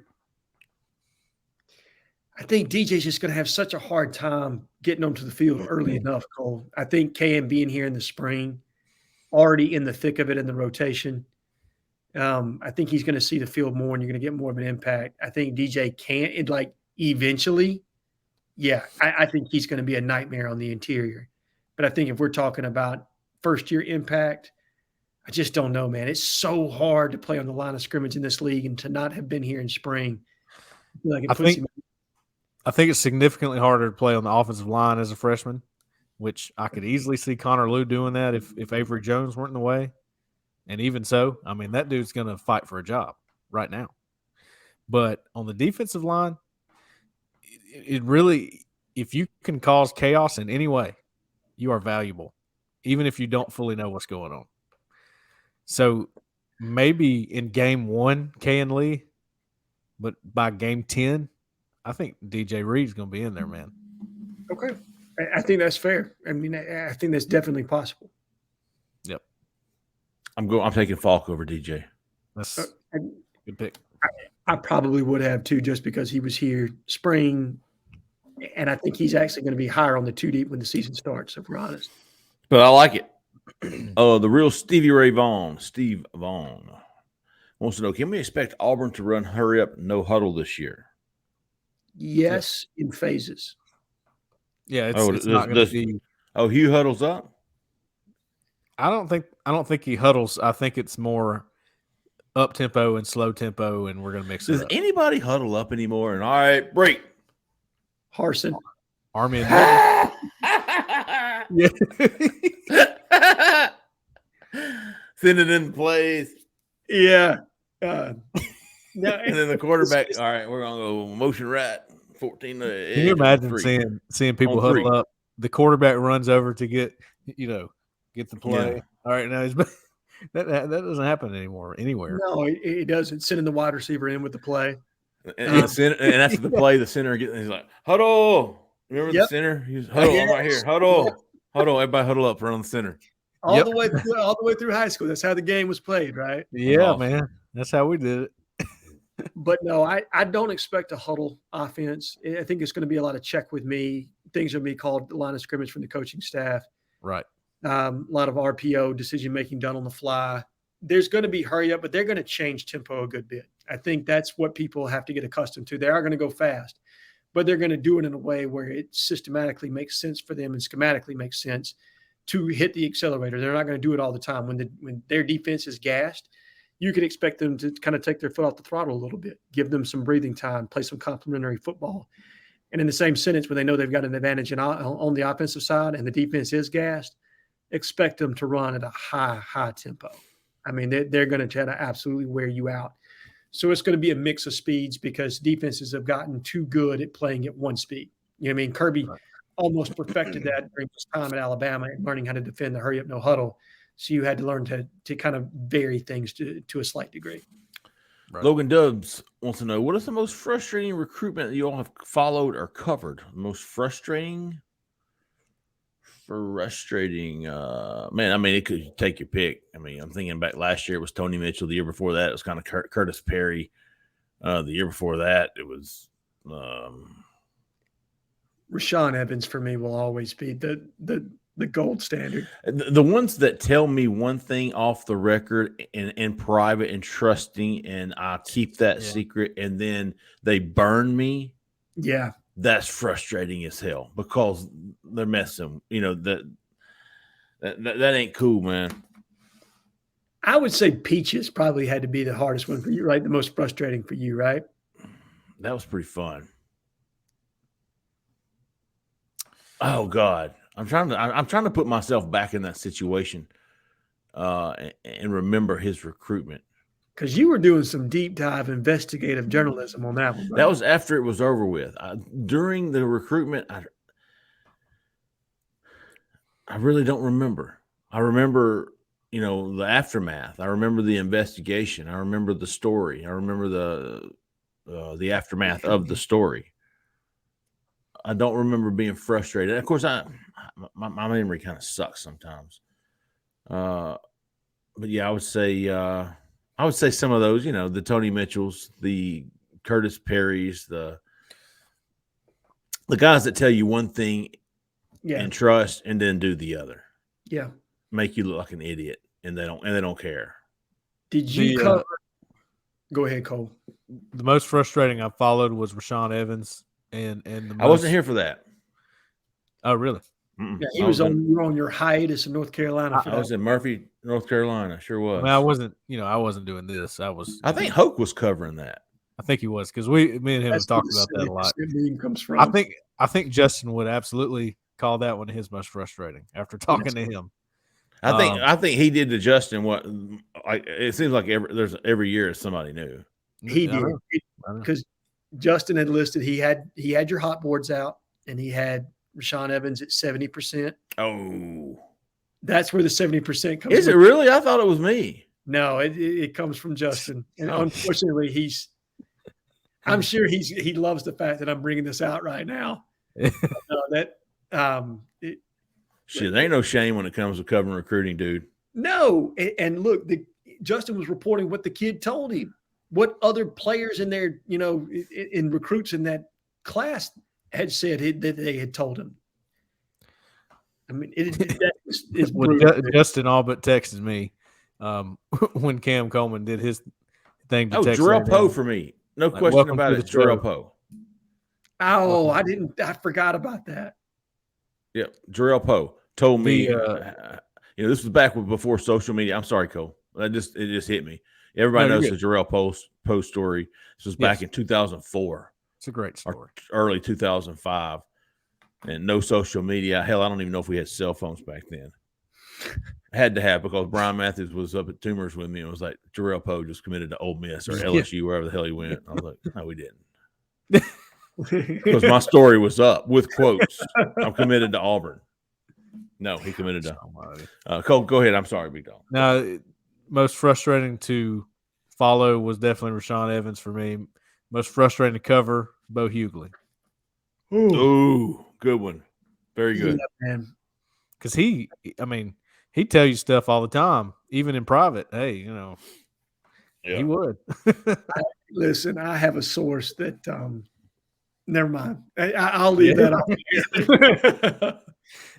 I think DJ's just going to have such a hard time getting onto the field early enough, Cole. I think KM being here in the spring, already in the thick of it in the rotation, I think he's going to see the field more and you're going to get more of an impact. I think DJ can't, eventually, I think he's going to be a nightmare on the interior. But I think if we're talking about first-year impact. I just don't know, man. It's so hard to play on the line of scrimmage in this league and to not have been here in spring. I feel like it puts him. I think it's significantly harder to play on the offensive line as a freshman, which I could easily see Connor Lew doing that if Avery Jones weren't in the way. And even so, I mean, that dude's going to fight for a job right now. But on the defensive line, it really, if you can cause chaos in any way, you are valuable, even if you don't fully know what's going on. So maybe in game 1, K and Lee, but by game 10, I think DJ Reed's going to be in there, man. Okay. I think that's fair. I mean, I think that's definitely possible. Yep. I'm taking Falk over DJ. That's a good pick. I probably would have too, just because he was here spring, and I think he's actually going to be higher on the 2 deep when the season starts, if we're honest. But I like it. The real Steve Vaughn wants to know, can we expect Auburn to run hurry up, no huddle this year? Yes, in phases. Yeah, it's not going to be. Oh, Hugh huddles up? I don't think he huddles. I think it's more up tempo and slow tempo, and we're going to mix it up. Does anybody huddle up anymore? And all right, break. Harsin. Army and yeah. Sending in the plays. Yeah. And then the quarterback, all right, we're going to go motion right. 14 to Can you imagine seeing people huddle up? The quarterback runs over to get the play. Yeah. All right, now that doesn't happen anymore anywhere. No, it doesn't. Sending the wide receiver in with the play. And after the play, the center he's like, huddle. Remember the center? He's huddle. I'm right here. Huddle. Huddle. Everybody huddle up around the center. All the way through high school. That's how the game was played, right? Yeah, man. That's how we did it. But no, I don't expect a huddle offense. I think it's going to be a lot of check with me. Things are going to be called the line of scrimmage from the coaching staff. Right. A lot of RPO decision-making done on the fly. There's going to be hurry up, but they're going to change tempo a good bit. I think that's what people have to get accustomed to. They are going to go fast, but they're going to do it in a way where it systematically makes sense for them and schematically makes sense to hit the accelerator. They're not going to do it all the time. When their defense is gassed, you could expect them to kind of take their foot off the throttle a little bit, give them some breathing time, play some complementary football. And in the same sentence, when they know they've got an advantage on the offensive side and the defense is gassed, expect them to run at a high tempo. I mean, they're going to try to absolutely wear you out. So it's going to be a mix of speeds because defenses have gotten too good at playing at one speed. You know what I mean? Kirby almost perfected that during his time at Alabama and learning how to defend the hurry up, no huddle. So you had to learn to kind of vary things to a slight degree. Right. Logan Dubs wants to know, what is the most frustrating recruitment that you all have followed or covered? Most frustrating, man, I mean, it could take your pick. I mean, I'm thinking back last year, it was Tony Mitchell. The year before that, it was kind of Curtis Perry. The year before that, it was Rashaan Evans for me will always be the gold standard. The ones that tell me one thing off the record and in private and trusting, and I keep that secret, and then they burn me. Yeah. That's frustrating as hell because they're messing. You know, that ain't cool, man. I would say Peaches probably had to be the hardest one for you, right? The most frustrating for you, right? That was pretty fun. Oh God. I'm trying to put myself back in that situation and remember his recruitment. Because you were doing some deep dive investigative journalism on that one. Right? That was after it was over with. During the recruitment, I really don't remember. I remember, the aftermath. I remember the investigation. I remember the story. I remember the aftermath of the story. I don't remember being frustrated. Of course, my memory kind of sucks sometimes. But yeah, I would say some of those, the Tony Mitchells, the Curtis Perrys, the guys that tell you one thing and trust and then do the other. Yeah. Make you look like an idiot and they don't care. Did you cover? Go ahead, Cole. The most frustrating I followed was Rashaan Evans and I wasn't here for that. Oh, really? Yeah, you were on your hiatus in North Carolina. I was in Murphy, North Carolina. Sure was. I mean, I wasn't doing this. I think Hoke was covering that. I think he was because me and him have talked about that a lot. Comes from. I think Justin would absolutely call that one his most frustrating after talking to him. I think he did to Justin what it seems like every year somebody new. He did because Justin had listed he had your hot boards out and he had Rashaan Evans at 70%. Oh, that's where the 70% comes. Is it really? I thought it was me. No, it comes from Justin, and unfortunately, I'm sure he loves the fact that I'm bringing this out right now. Shit, there ain't no shame when it comes to covering recruiting, dude. No, and look, Justin was reporting what the kid told him, what other players in there, in recruits in that class had said that they had told him. I mean, it's Justin all but texted me when Cam Coleman did his thing. Jarrell Poe for me. No question about it. Jarrell Poe. Oh, I forgot about that. Yep. Jarrell Poe told me, this was back before social media. I'm sorry, Cole. It just hit me. Everybody knows the Jarrell Poe story. This was back in 2004. It's a great story. Early 2005. And no social media. Hell, I don't even know if we had cell phones back then. Had to have, because Brian Matthews was up at Tumors with me and was like, Jarrell Poe just committed to Ole Miss or LSU, wherever the hell he went. I was like, no, we didn't. Because my story was up with quotes. I'm committed to Auburn. No, he committed to Cole. Go ahead. I'm sorry, Big Dog. Now, most frustrating to follow was definitely Rashaan Evans for me. Most frustrating to cover, Bo Hughley. Ooh, good one. Very good. Yeah, man. Because he'd tell you stuff all the time, even in private. Hey, he would. Listen, I have a source that never mind. I'll leave that off.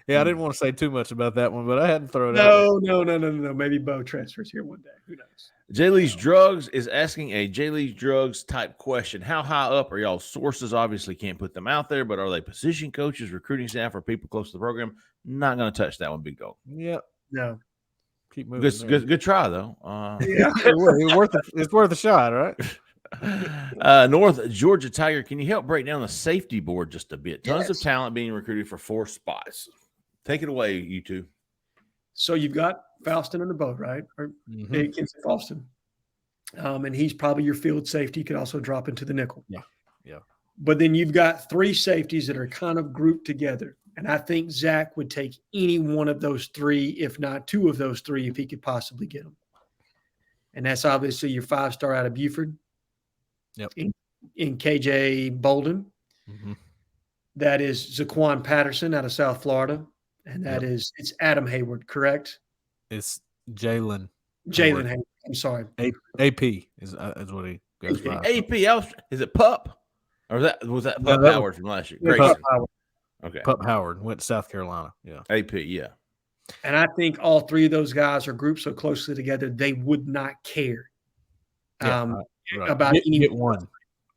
Yeah, I didn't want to say too much about that one, but I had to throw it out. No. Maybe Bo transfers here one day. Who knows? J-Lee's Drugs is asking a J-Lee's Drugs type question. How high up are y'all sources? Obviously can't put them out there, but are they position coaches, recruiting staff, or people close to the program? Not going to touch that one, Big Dog. Yep. No. Keep moving. Good try, though. It's worth a shot, right? North Georgia Tiger, can you help break down the safety board just a bit? Tons of talent being recruited for 4 spots. Take it away, you two. So you've got Falston in the boat, right? Or Kinsey Falston. And he's probably your field safety. You could also drop into the nickel. Yeah. But then you've got 3 safeties that are kind of grouped together. And I think Zach would take any one of those 3, if not 2 of those 3, if he could possibly get them. And that's obviously your 5-star out of Buford. Yep. In KJ Bolden. Mm-hmm. That is Zaquan Patterson out of South Florida. And that is, it's Adam Hayward, correct? It's Jalen Hayward. I'm sorry. AP is what he goes by. AP, is it Pup? Or was that Pup Howard from last year? Pup Howard. Okay. Pup Howard went to South Carolina. Yeah. AP, yeah. And I think all 3 of those guys are grouped so closely together, they would not care about any. Get one.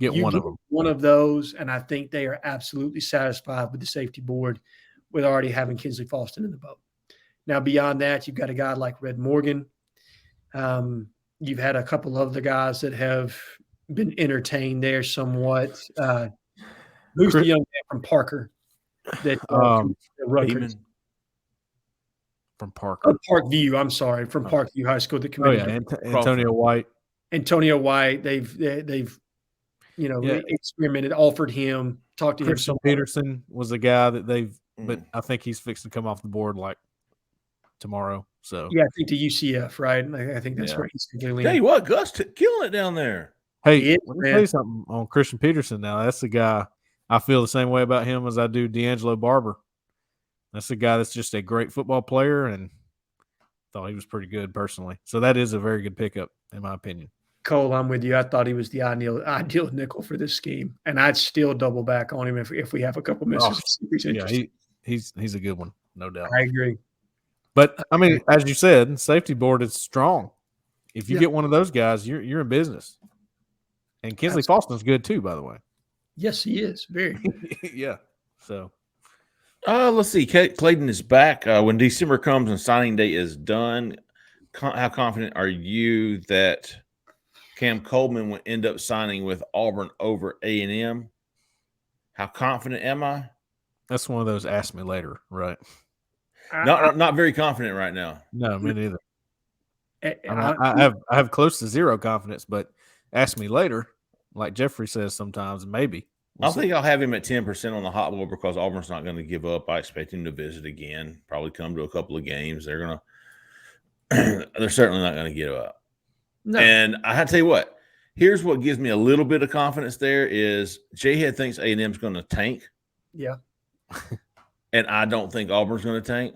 Get one of them. One of those, and I think they are absolutely satisfied with the safety board with already having Kinsley Falston in the boat. Now, beyond that, you've got a guy like Red Morgan. You've had a couple of the guys that have been entertained there somewhat. Who's the young man from Parker? That Rutgers. From Parker. Parkview, I'm sorry, from Parkview High School that committed. Antonio White. Antonio White, they've experimented, offered him, talked to Christian him. Peterson was a guy that but I think he's fixing to come off the board like tomorrow. So yeah, I think to UCF, right? I think that's where he's going to lean. Tell you what, Gus killing it down there. Hey, let me tell you something on Christian Peterson. Now that's the guy. I feel the same way about him as I do D'Angelo Barber. That's a guy that's just a great football player, and thought he was pretty good personally. So that is a very good pickup, in my opinion. Cole, I'm with you. I thought he was the ideal nickel for this scheme, and I'd still double back on him if we have a couple misses. He's a good one, no doubt. I agree. But I mean, as you said, safety board is strong. If you get one of those guys, you're in business. And Kinsley Falston's good too, by the way. Yes, he is. Very. Yeah. So Let's see. Clayton is back. When December comes and signing day is done, how confident are you that Cam Coleman will end up signing with Auburn over A&M? How confident am I? That's one of those ask me later, right? Not very confident right now. No, me neither. I I have close to zero confidence, but ask me later, like Jeffrey says sometimes, maybe. I think I'll have him at 10% on the hot board because Auburn's not going to give up. I expect him to visit again, probably come to a couple of games. They're certainly not going to give up. No. And I have to tell you what, here's what gives me a little bit of confidence there is Jhead thinks A&M's going to tank. Yeah. And I don't think Auburn's going to tank.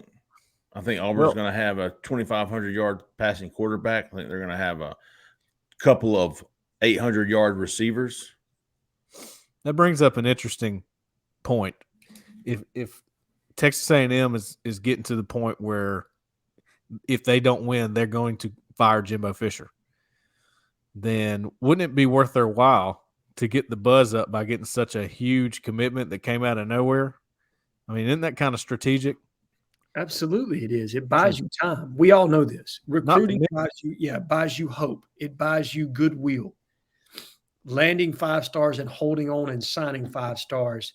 I think Auburn's going to have a 2,500-yard passing quarterback. I think they're going to have a couple of 800-yard receivers. That brings up an interesting point. If Texas A&M is getting to the point where if they don't win, they're going to fire Jimbo Fisher, then wouldn't it be worth their while to get the buzz up by getting such a huge commitment that came out of nowhere? I mean, isn't that kind of strategic? Absolutely, it is. It buys you time. We all know this. Recruiting buys you hope. It buys you goodwill. Landing 5 stars and holding on and signing 5 stars.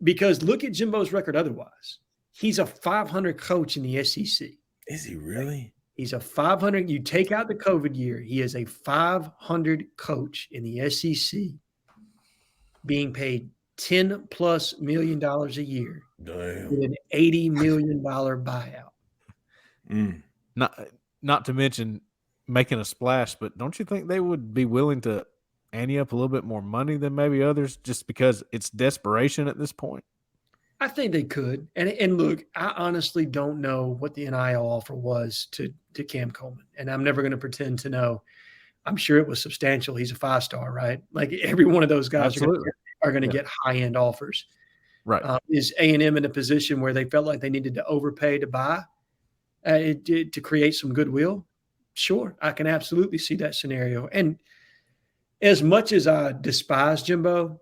Because look at Jimbo's record otherwise. He's a 500 coach in the SEC. Is he really? He's a 500. You take out the COVID year, he is a 500 coach in the SEC being paid $10+ million a year. Damn. With an $80 million buyout. Not to mention making a splash, but don't you think they would be willing to ante up a little bit more money than maybe others just because it's desperation at this point? I think they could. And look, I honestly don't know what the NIL offer was to Cam Coleman, and I'm never going to pretend to know. I'm sure it was substantial. He's a 5-star, right? Like every one of those guys are going to get high-end offers. Right. Is A&M in a position where they felt like they needed to overpay to buy to create some goodwill? Sure, I can absolutely see that scenario. And as much as I despise Jimbo,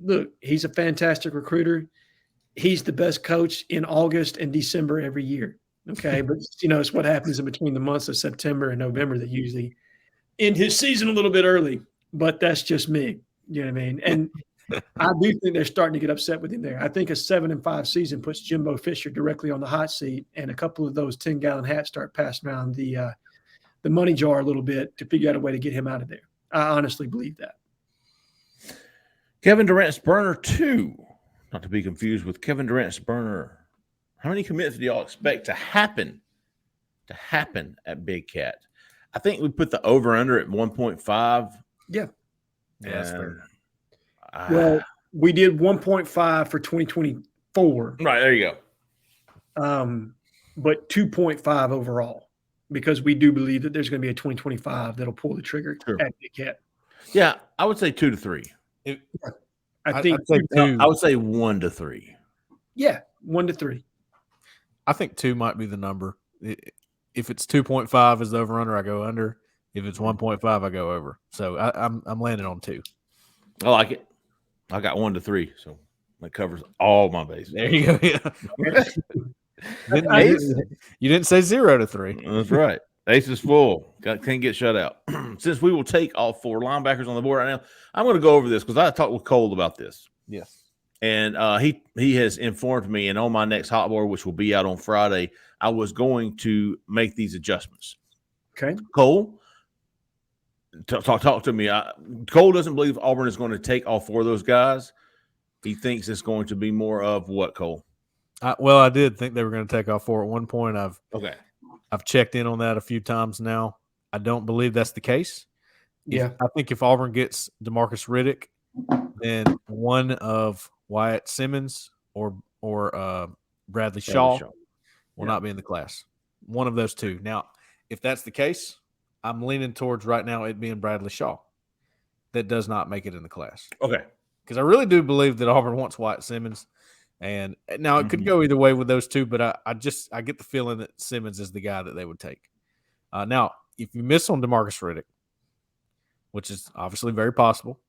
look, he's a fantastic recruiter. He's the best coach in August and December every year. Okay, but it's what happens in between the months of September and November that usually end his season a little bit early. But that's just me. You know what I mean? And I do think they're starting to get upset with him there. I think a 7-5 season puts Jimbo Fisher directly on the hot seat, and a couple of those 10-gallon hats start passing around the money jar a little bit to figure out a way to get him out of there. I honestly believe that. Kevin Durant's burner 2, not to be confused with Kevin Durant's burner. How many commits do y'all expect to happen at Big Cat? I think we put the over-under at 1.5. Yeah. That's fair. Well, we did 1.5 for 2024. Right, there you go. But 2.5 overall, because we do believe that there's going to be a 2025 that'll pull the trigger at Big Cat. Yeah, I would say 2 to 3. I think I would say 1 to 3. Yeah, 1 to 3. I think 2 might be the number. If it's 2.5 is the over-under, I go under. If it's 1.5, I go over. So I'm landing on 2. I like it. I got 1 to 3, so that covers all my bases. There you go. Yeah. You didn't say 0 to 3. That's right. Ace is full. Can't get shut out. Since we will take all 4 linebackers on the board right now, I'm going to go over this because I talked with Cole about this. Yes. And he has informed me, and on my next hot board, which will be out on Friday, I was going to make these adjustments. Okay. Cole, talk to me. Cole doesn't believe Auburn is going to take all 4 of those guys. He thinks it's going to be more of what, Cole? Well, I did think they were going to take all 4 at one point. I've checked in on that a few times now. I don't believe that's the case. I think if Auburn gets DeMarcus Riddick, then one of Wyatt Simmons or Bradley Shaw will not be in the class. One of those 2. Now, if that's the case, I'm leaning towards right now it being Bradley Shaw that does not make it in the class. Okay. Because I really do believe that Auburn wants Wyatt Simmons. And now it could go either way with those 2, but I get the feeling that Simmons is the guy that they would take. Now, if you miss on DeMarcus Riddick, which is obviously very possible,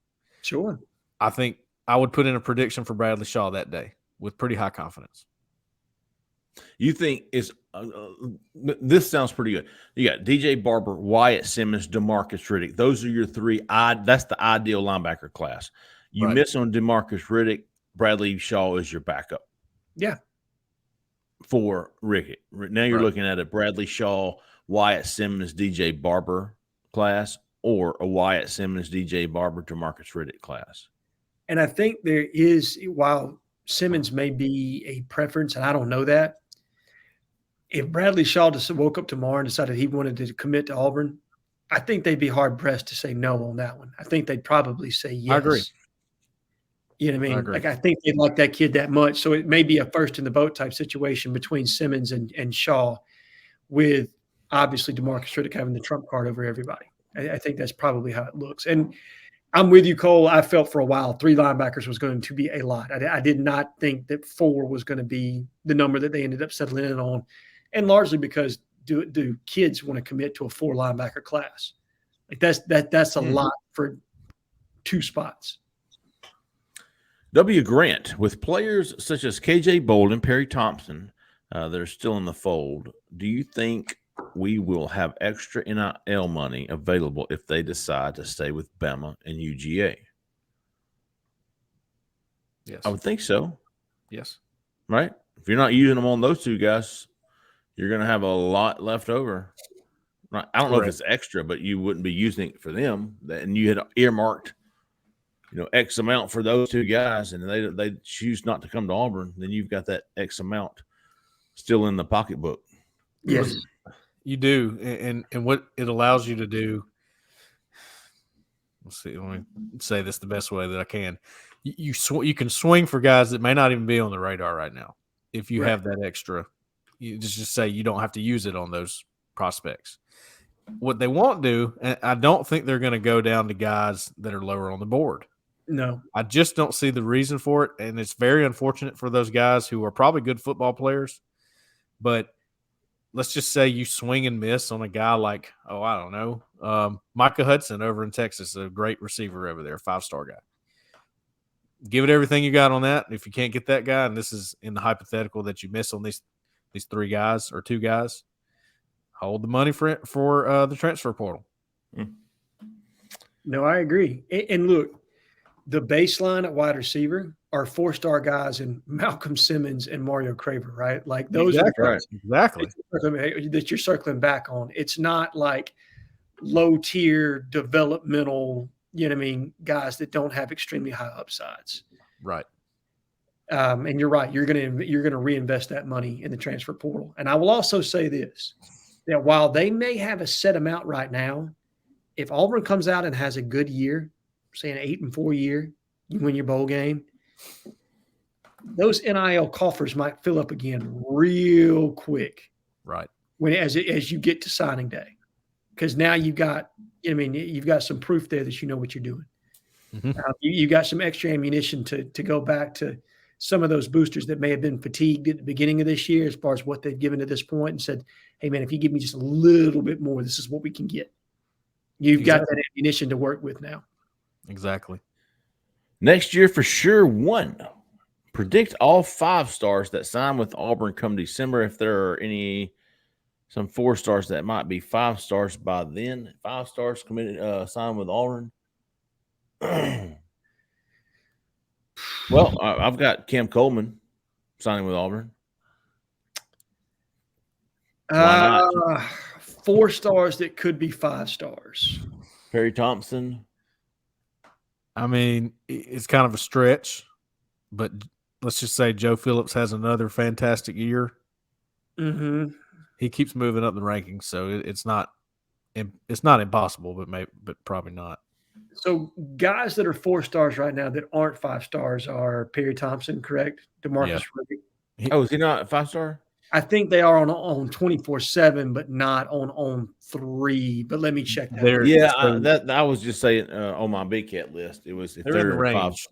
sure, I think I would put in a prediction for Bradley Shaw that day. with pretty high confidence. You think it's this sounds pretty good. You got DJ Barber, Wyatt Simmons, DeMarcus Riddick. Those are your three. That's the ideal linebacker class. You Right. miss on DeMarcus Riddick, Bradley Shaw is your backup. Yeah. For Rickett. Now you're Right. looking at a Bradley Shaw, Wyatt Simmons, DJ Barber class, or a Wyatt Simmons, DJ Barber, DeMarcus Riddick class. And I think there is, while Simmons may be a preference, and I don't know that, if Bradley Shaw just woke up tomorrow and decided he wanted to commit to Auburn, I think they'd be hard pressed to say no on that one. I think they'd probably say yes. I agree. You know what I mean? agree. Like, I think they like that kid that much. So it may be a first in the boat type situation between Simmons and Shaw, with obviously DeMarcus Riddick having the trump card over everybody. I think that's probably how it looks. And I'm with you, Cole. I felt for a while 3 linebackers was going to be a lot. I did not think that 4 was going to be the number that they ended up settling in on, and largely because do kids want to commit to a 4 linebacker class? Like that's a lot for 2 spots. W. Grant, with players such as KJ Bolden, Perry Thompson, that are still in the fold, do you think we will have extra NIL money available if they decide to stay with Bama and UGA? Yes. I would think so, Yes. right? If you're not using them on those 2 guys, you're going to have a lot left over. I don't know if it's extra, but you wouldn't be using it for them. And you had earmarked, X amount for those 2 guys, and they choose not to come to Auburn, then you've got that X amount still in the pocketbook. Yes. You do. And what it allows you to do, let me say this the best way that I can. You can swing for guys that may not even be on the radar right now. If you have that extra, you just say you don't have to use it on those prospects. What they won't do, and I don't think they're going to go down to guys that are lower on the board. No. I just don't see the reason for it, and it's very unfortunate for those guys who are probably good football players. But let's just say you swing and miss on a guy like, I don't know, Micah Hudson over in Texas, a great receiver over there, 5-star guy. Give it everything you got on that. If you can't get that guy, and this is in the hypothetical that you miss on these 3 guys or 2 guys, hold the money for the transfer portal. No, I agree. And look, the baseline at wide receiver are 4-star guys in Malcolm Simmons and Mario Craver, right? Like those are exactly that you're circling back on. It's not like low tier developmental, guys that don't have extremely high upsides. Right. And you're right. You're gonna reinvest that money in the transfer portal. And I will also say this, that while they may have a set amount right now, if Auburn comes out and has a good year, say an 8-4 year, you win your bowl game, those NIL coffers might fill up again real quick. Right. As you get to signing day, because now you've got some proof there that you know what you're doing. Mm-hmm. You got some extra ammunition to go back to some of those boosters that may have been fatigued at the beginning of this year as far as what they've given to this point, and said, hey man, if you give me just a little bit more, this is what we can get. You've got that ammunition to work with now. Exactly. Next year for sure, 1. Predict all 5-stars that sign with Auburn come December. If there are some 4-stars that might be 5-stars by then. 5-stars committed, sign with Auburn. Well, I've got Cam Coleman signing with Auburn. Why not? 4 stars that could be 5 stars. Perry Thompson. I mean, it's kind of a stretch, but let's just say Joe Phillips has another fantastic year. Mm-hmm. He keeps moving up the rankings, so it's not impossible, but probably not. So guys that are 4 stars right now that aren't 5 stars are Perry Thompson, correct? DeMarcus Riddick. Oh, is he not a 5-star? I think they are on 24/7, but not on 3. But let me check that. I was just saying on my Big Cat list. It was if they're in range.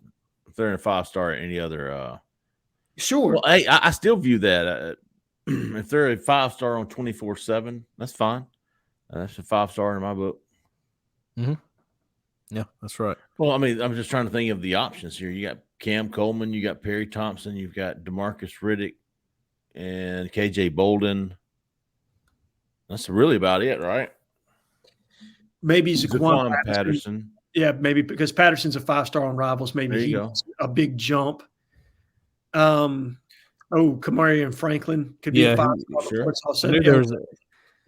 If they're in a 5-star, any other. Sure. Well, hey, I still view that if they're a 5-star on 24/7, that's fine. That's a 5-star in my book. Mm-hmm. Yeah, that's right. Well, I mean, I'm just trying to think of the options here. You got Cam Coleman, you got Perry Thompson, you've got DeMarcus Riddick, and KJ Bolden. That's really about it, right? Maybe Zaquan Patterson. Yeah, maybe because Patterson's a 5-star on Rivals. Maybe he's a big jump. Kamarion Franklin could be a 5-star before it's all said and done.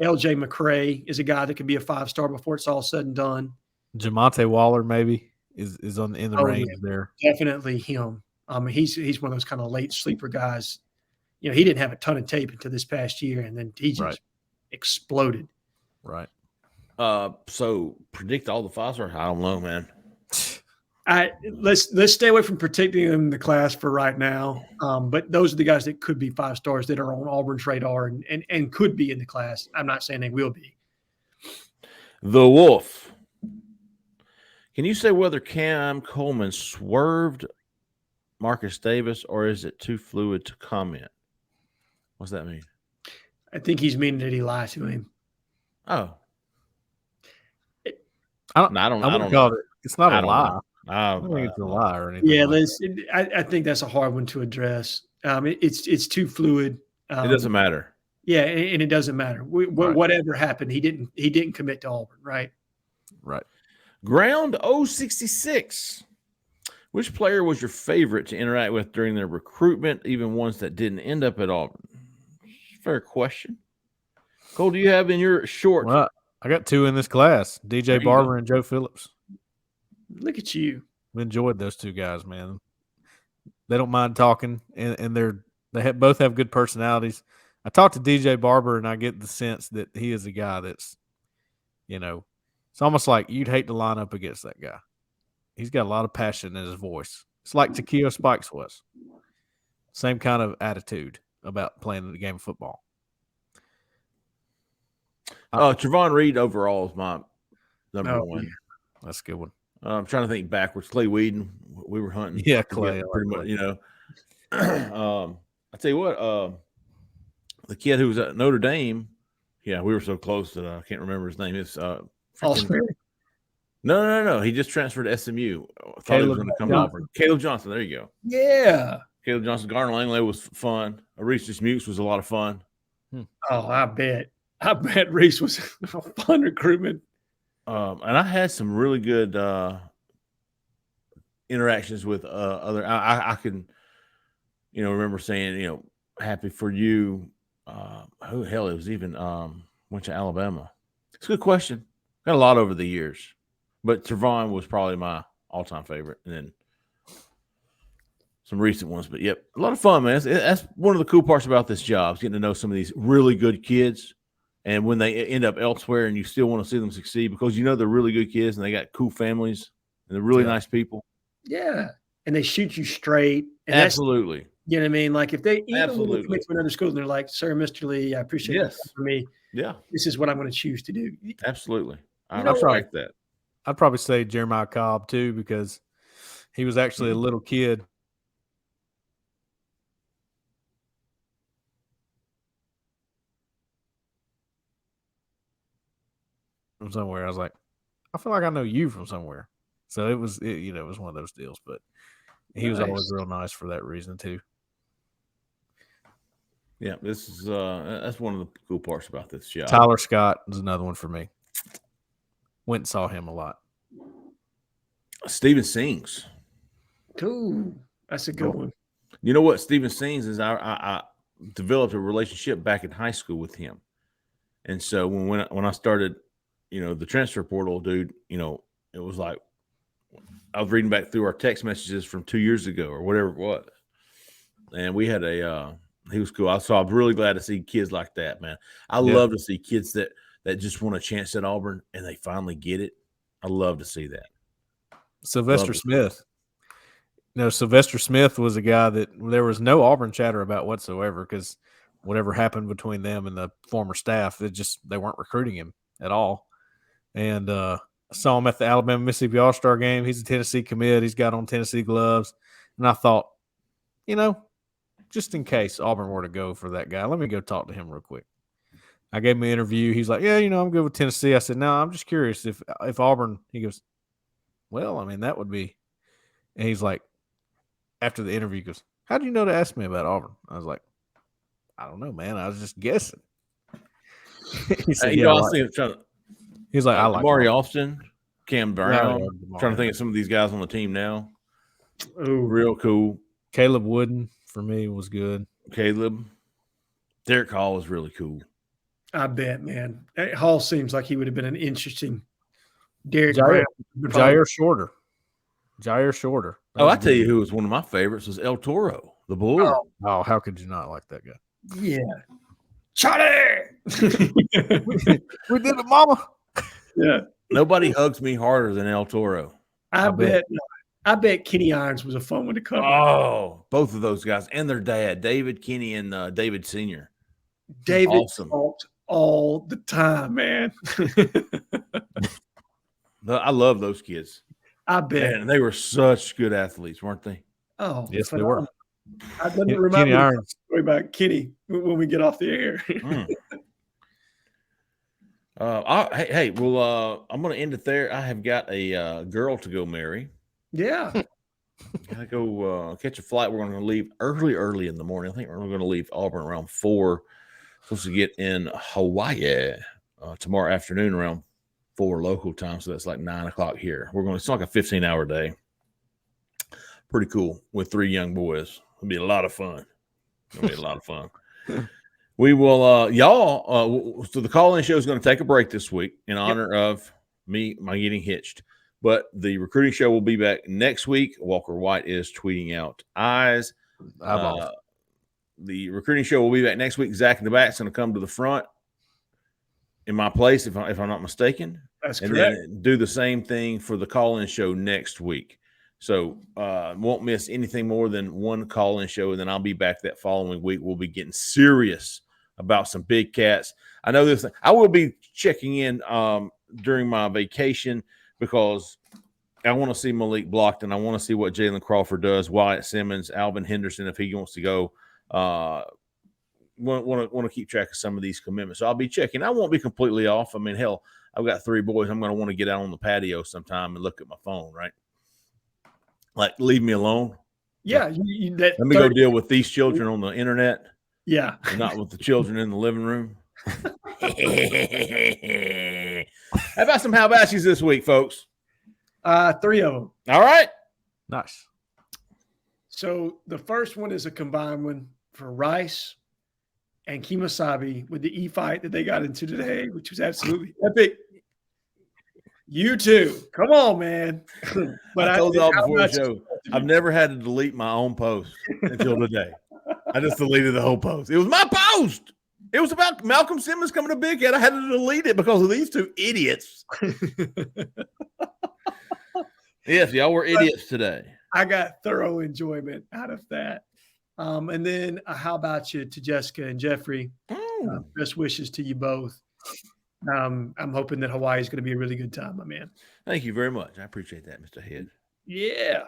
LJ McCray is a guy that could be a 5-star before it's all said and done. Jamonte Waller maybe is in the range there. Definitely him. He's one of those kind of late sleeper guys. You know, he didn't have a ton of tape until this past year, and then he just exploded. Right. So predict all the 5-stars. I don't know, man. Let's stay away from predicting them in the class for right now. But those are the guys that could be 5-stars that are on Auburn's radar and could be in the class. I'm not saying they will be. The Wolf. Can you say whether Cam Coleman swerved Marcus Davis, or is it too fluid to comment? What's that mean? I think he's meaning that he lied to him. Oh. I don't know. It's not a lie. I don't think it's a lie or anything. Yeah, I think that's a hard one to address. It's too fluid. It doesn't matter. Yeah, and it doesn't matter. Whatever happened, he didn't commit to Auburn, right? Right. Ground 066. Which player was your favorite to interact with during their recruitment, even ones that didn't end up at Auburn? Fair question. Cole, do you have in your short? Well, I got 2 in this class, DJ Barber and Joe Phillips. Look at you. We enjoyed those 2 guys, man. They don't mind talking, and both have good personalities. I talked to DJ Barber, and I get the sense that he is a guy that's, it's almost like you'd hate to line up against that guy. He's got a lot of passion in his voice. It's like Takeo Spikes was. Same kind of attitude about playing the game of football. Trevon Reed overall is my number 1. Yeah. That's a good one. I'm trying to think backwards. Clay Whedon, we were hunting. Yeah, Clay. Pretty much, I tell you what, the kid who was at Notre Dame, yeah, we were so close that I can't remember his name. It's No. He just transferred to SMU. I thought he was going to come to Auburn. Caleb Johnson. There you go. Yeah. Caleb Johnson. Garner Langley was fun. Reese Mukes was a lot of fun. Oh, I bet Reese was a fun recruitment. And I had some really good interactions with other. I can, remember saying, happy for you. Who the hell it was even went to Alabama. It's a good question. Got a lot over the years. But Trevon was probably my all-time favorite, and then some recent ones. But, yep, a lot of fun, man. That's one of the cool parts about this job is getting to know some of these really good kids. And when they end up elsewhere and you still want to see them succeed because they're really good kids and they got cool families and they're really nice people. Yeah, and they shoot you straight. And absolutely. You know what I mean? Like if they even when they commit to another school and they're like, "Sir, Mr. Lee, I appreciate it for me. Yeah, this is what I'm going to choose to do." Absolutely. I like that. I'd probably say Jeremiah Cobb too, because he was actually a little kid. From somewhere, I was like, I feel like I know you from somewhere. So it was one of those deals. But he was always real nice for that reason too. Yeah, this is that's one of the cool parts about this job. Tyler Scott is another one for me. Went and saw him a lot. Steven Sings. Cool. That's a good one. You know what Steven Sings is? I developed a relationship back in high school with him. And so when I started, the transfer portal, dude, it was like I was reading back through our text messages from 2 years ago or whatever it was. And we had he was cool. So I'm really glad to see kids like that, man. I love to see kids that just want a chance at Auburn and they finally get it. I love to see that. Sylvester Smith. Sylvester Smith was a guy that there was no Auburn chatter about whatsoever because whatever happened between them and the former staff, they weren't recruiting him at all. And I saw him at the Alabama-Mississippi All-Star game. He's a Tennessee commit. He's got on Tennessee gloves. And I thought, just in case Auburn were to go for that guy, let me go talk to him real quick. I gave him an interview. He's like, yeah, I'm good with Tennessee. I said, no, I'm just curious if Auburn – he goes, well, I mean, that would be – and he's like, after the interview, he goes, "How do you know to ask me about Auburn?" I was like, "I don't know, man. I was just guessing." He said, you "Yeah." know, I was thinking, trying to, He's like, "I like Damari Auburn." Austin, Cam Brown. Yeah, Trying to think of some of these guys on the team now. Ooh. Real cool. Caleb Wooden for me was good. Caleb. Derek Hall was really cool. I bet, man. Hall seems like he would have been an interesting Derek Jair, Brown. Jair Shorter. Jair Shorter. That Oh, was I tell good. you who was one of my favorites was El Toro, the bull. Oh, how could you not like that guy? Yeah. Charlie! We did it, mama. Yeah. Nobody hugs me harder than El Toro. I bet Kenny Irons was a fun one to cover. Oh, both of those guys and their dad, David Kenny and David Sr. David awesome. talked all the time, man. I love those kids. I bet. Man, they were such good athletes, weren't they? Oh, Yes, they were. I don't Kenny remember Irons. story about Kenny when we get off the air. Hey, well, I'm going to end it there. I have got a girl to go marry. Yeah. Gotta go catch a flight. We're going to leave early in the morning. I think we're going to leave Auburn around 4. Supposed to get in Hawaii tomorrow afternoon around 4 local time. So that's like 9 o'clock here. It's like a 15-hour day. Pretty cool with 3 young boys. It'll be a lot of fun. We will, so the call-in show is going to take a break this week in honor of my getting hitched. But the recruiting show will be back next week. Walker White is tweeting out eyes. The recruiting show will be back next week. Zach in the back is going to come to the front in my place, if I'm not mistaken. That's and correct. Then do the same thing for the call-in show next week. So won't miss anything more than one call-in show, and then I'll be back that following week. We'll be getting serious about some big cats. I know this. I will be checking in during my vacation because I want to see Malik Blockton. I want to see what Jalen Crawford does, Wyatt Simmons, Alvin Henderson, if he wants to go. Want to keep track of some of these commitments. So I'll be checking. I won't be completely off. I mean, hell, I've got 3 boys. I'm going to want to get out on the patio sometime and look at my phone, right? Like, leave me alone. Yeah. Let me go deal with these children on the internet. Yeah. And not with the children in the living room. How about some how abouts this week, folks? 3 of them. All right. Nice. So the first one is a combined one for Rice and Kemosabe with the fight that they got into today, which was absolutely epic. You too. Come on, man. But I told y'all before the show, I've never had to delete my own post until today. I just deleted the whole post. It was my post. It was about Malcolm Simmons coming to Big Head. I had to delete it because of these 2 idiots. Yes, y'all were idiots today. I got thorough enjoyment out of that. And then how about you to Jessica and Jeffrey? Best wishes to you both. I'm hoping that Hawaii is going to be a really good time, my man. Thank you very much. I appreciate that, Mr. Head. Yeah.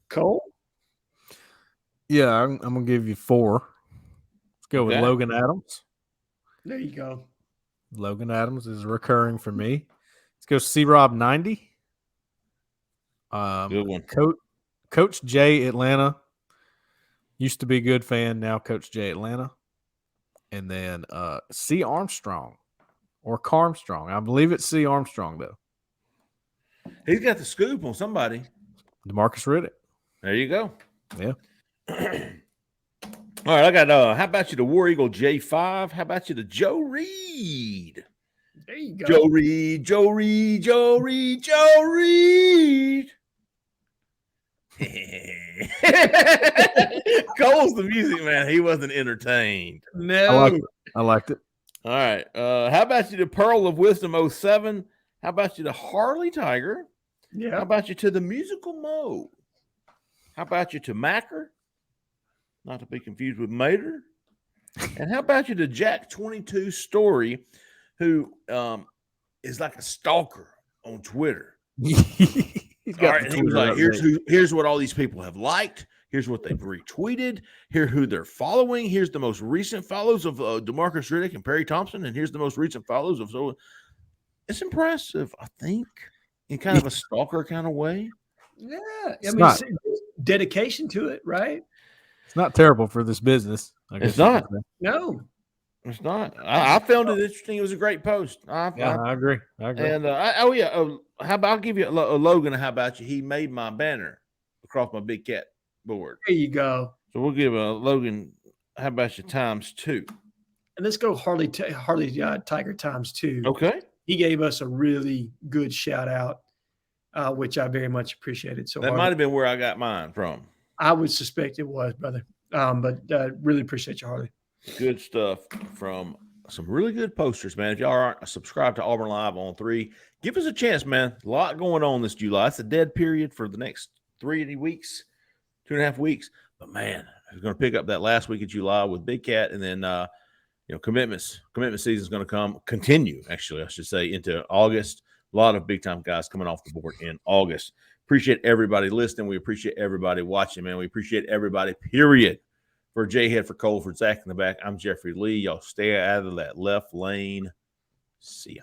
Cole? Yeah, I'm going to give you 4. Let's go with Logan Adams. There you go. Logan Adams is recurring for me. Let's go C-Rob 90. Good one. Coach J Atlanta. Used to be a good fan, now Coach J Atlanta. And then C Armstrong or Carmstrong. I believe it's C Armstrong, though. He's got the scoop on somebody. DeMarcus Riddick. There you go. Yeah. All right, I got how about you to War Eagle J5? How about you to Joe Reed? There you go. Joe Reed. Cole's the music man. He wasn't entertained. No. I liked it. All right. How about you to Pearl of Wisdom 07? How about you to Harley Tiger? Yeah. How about you to the Musical Mo? How about you to Macker? Not to be confused with Mater. And how about you to Jack 22 Story, who is like a stalker on Twitter. He's got and he was like, here's what all these people have liked. Here's what they've retweeted. Here's who they're following. Here's the most recent follows of DeMarcus Riddick and Perry Thompson. And here's the most recent follows of so. It's impressive, I think, in kind of a stalker kind of way. Yeah. I mean, dedication to it, right? It's not terrible for this business. I guess It's not. No. It's not. I found it interesting. It was a great post. I agree. And how about I'll give you a Logan? How about you? He made my banner across my Big Cat board. There you go. So we'll give a Logan. How about you ×2? And let's go Harley Tiger ×2. Okay. He gave us a really good shout out, which I very much appreciated. So that might have been where I got mine from. I would suspect it was, brother. But really appreciate you, Harley. Good stuff from some really good posters, man. If y'all aren't subscribed to Auburn Live on 3, give us a chance, man. A lot going on this July. It's a dead period for the next 3 weeks, 2.5 weeks. But, man, we're going to pick up that last week of July with Big Cat. And then, commitment season is going to continue, actually, I should say, into August. A lot of big-time guys coming off the board in August. Appreciate everybody listening. We appreciate everybody watching, man. We appreciate everybody, period. For Jhead, for Cole, for Zach in the back, I'm Jeffrey Lee. Y'all stay out of that left lane. See ya.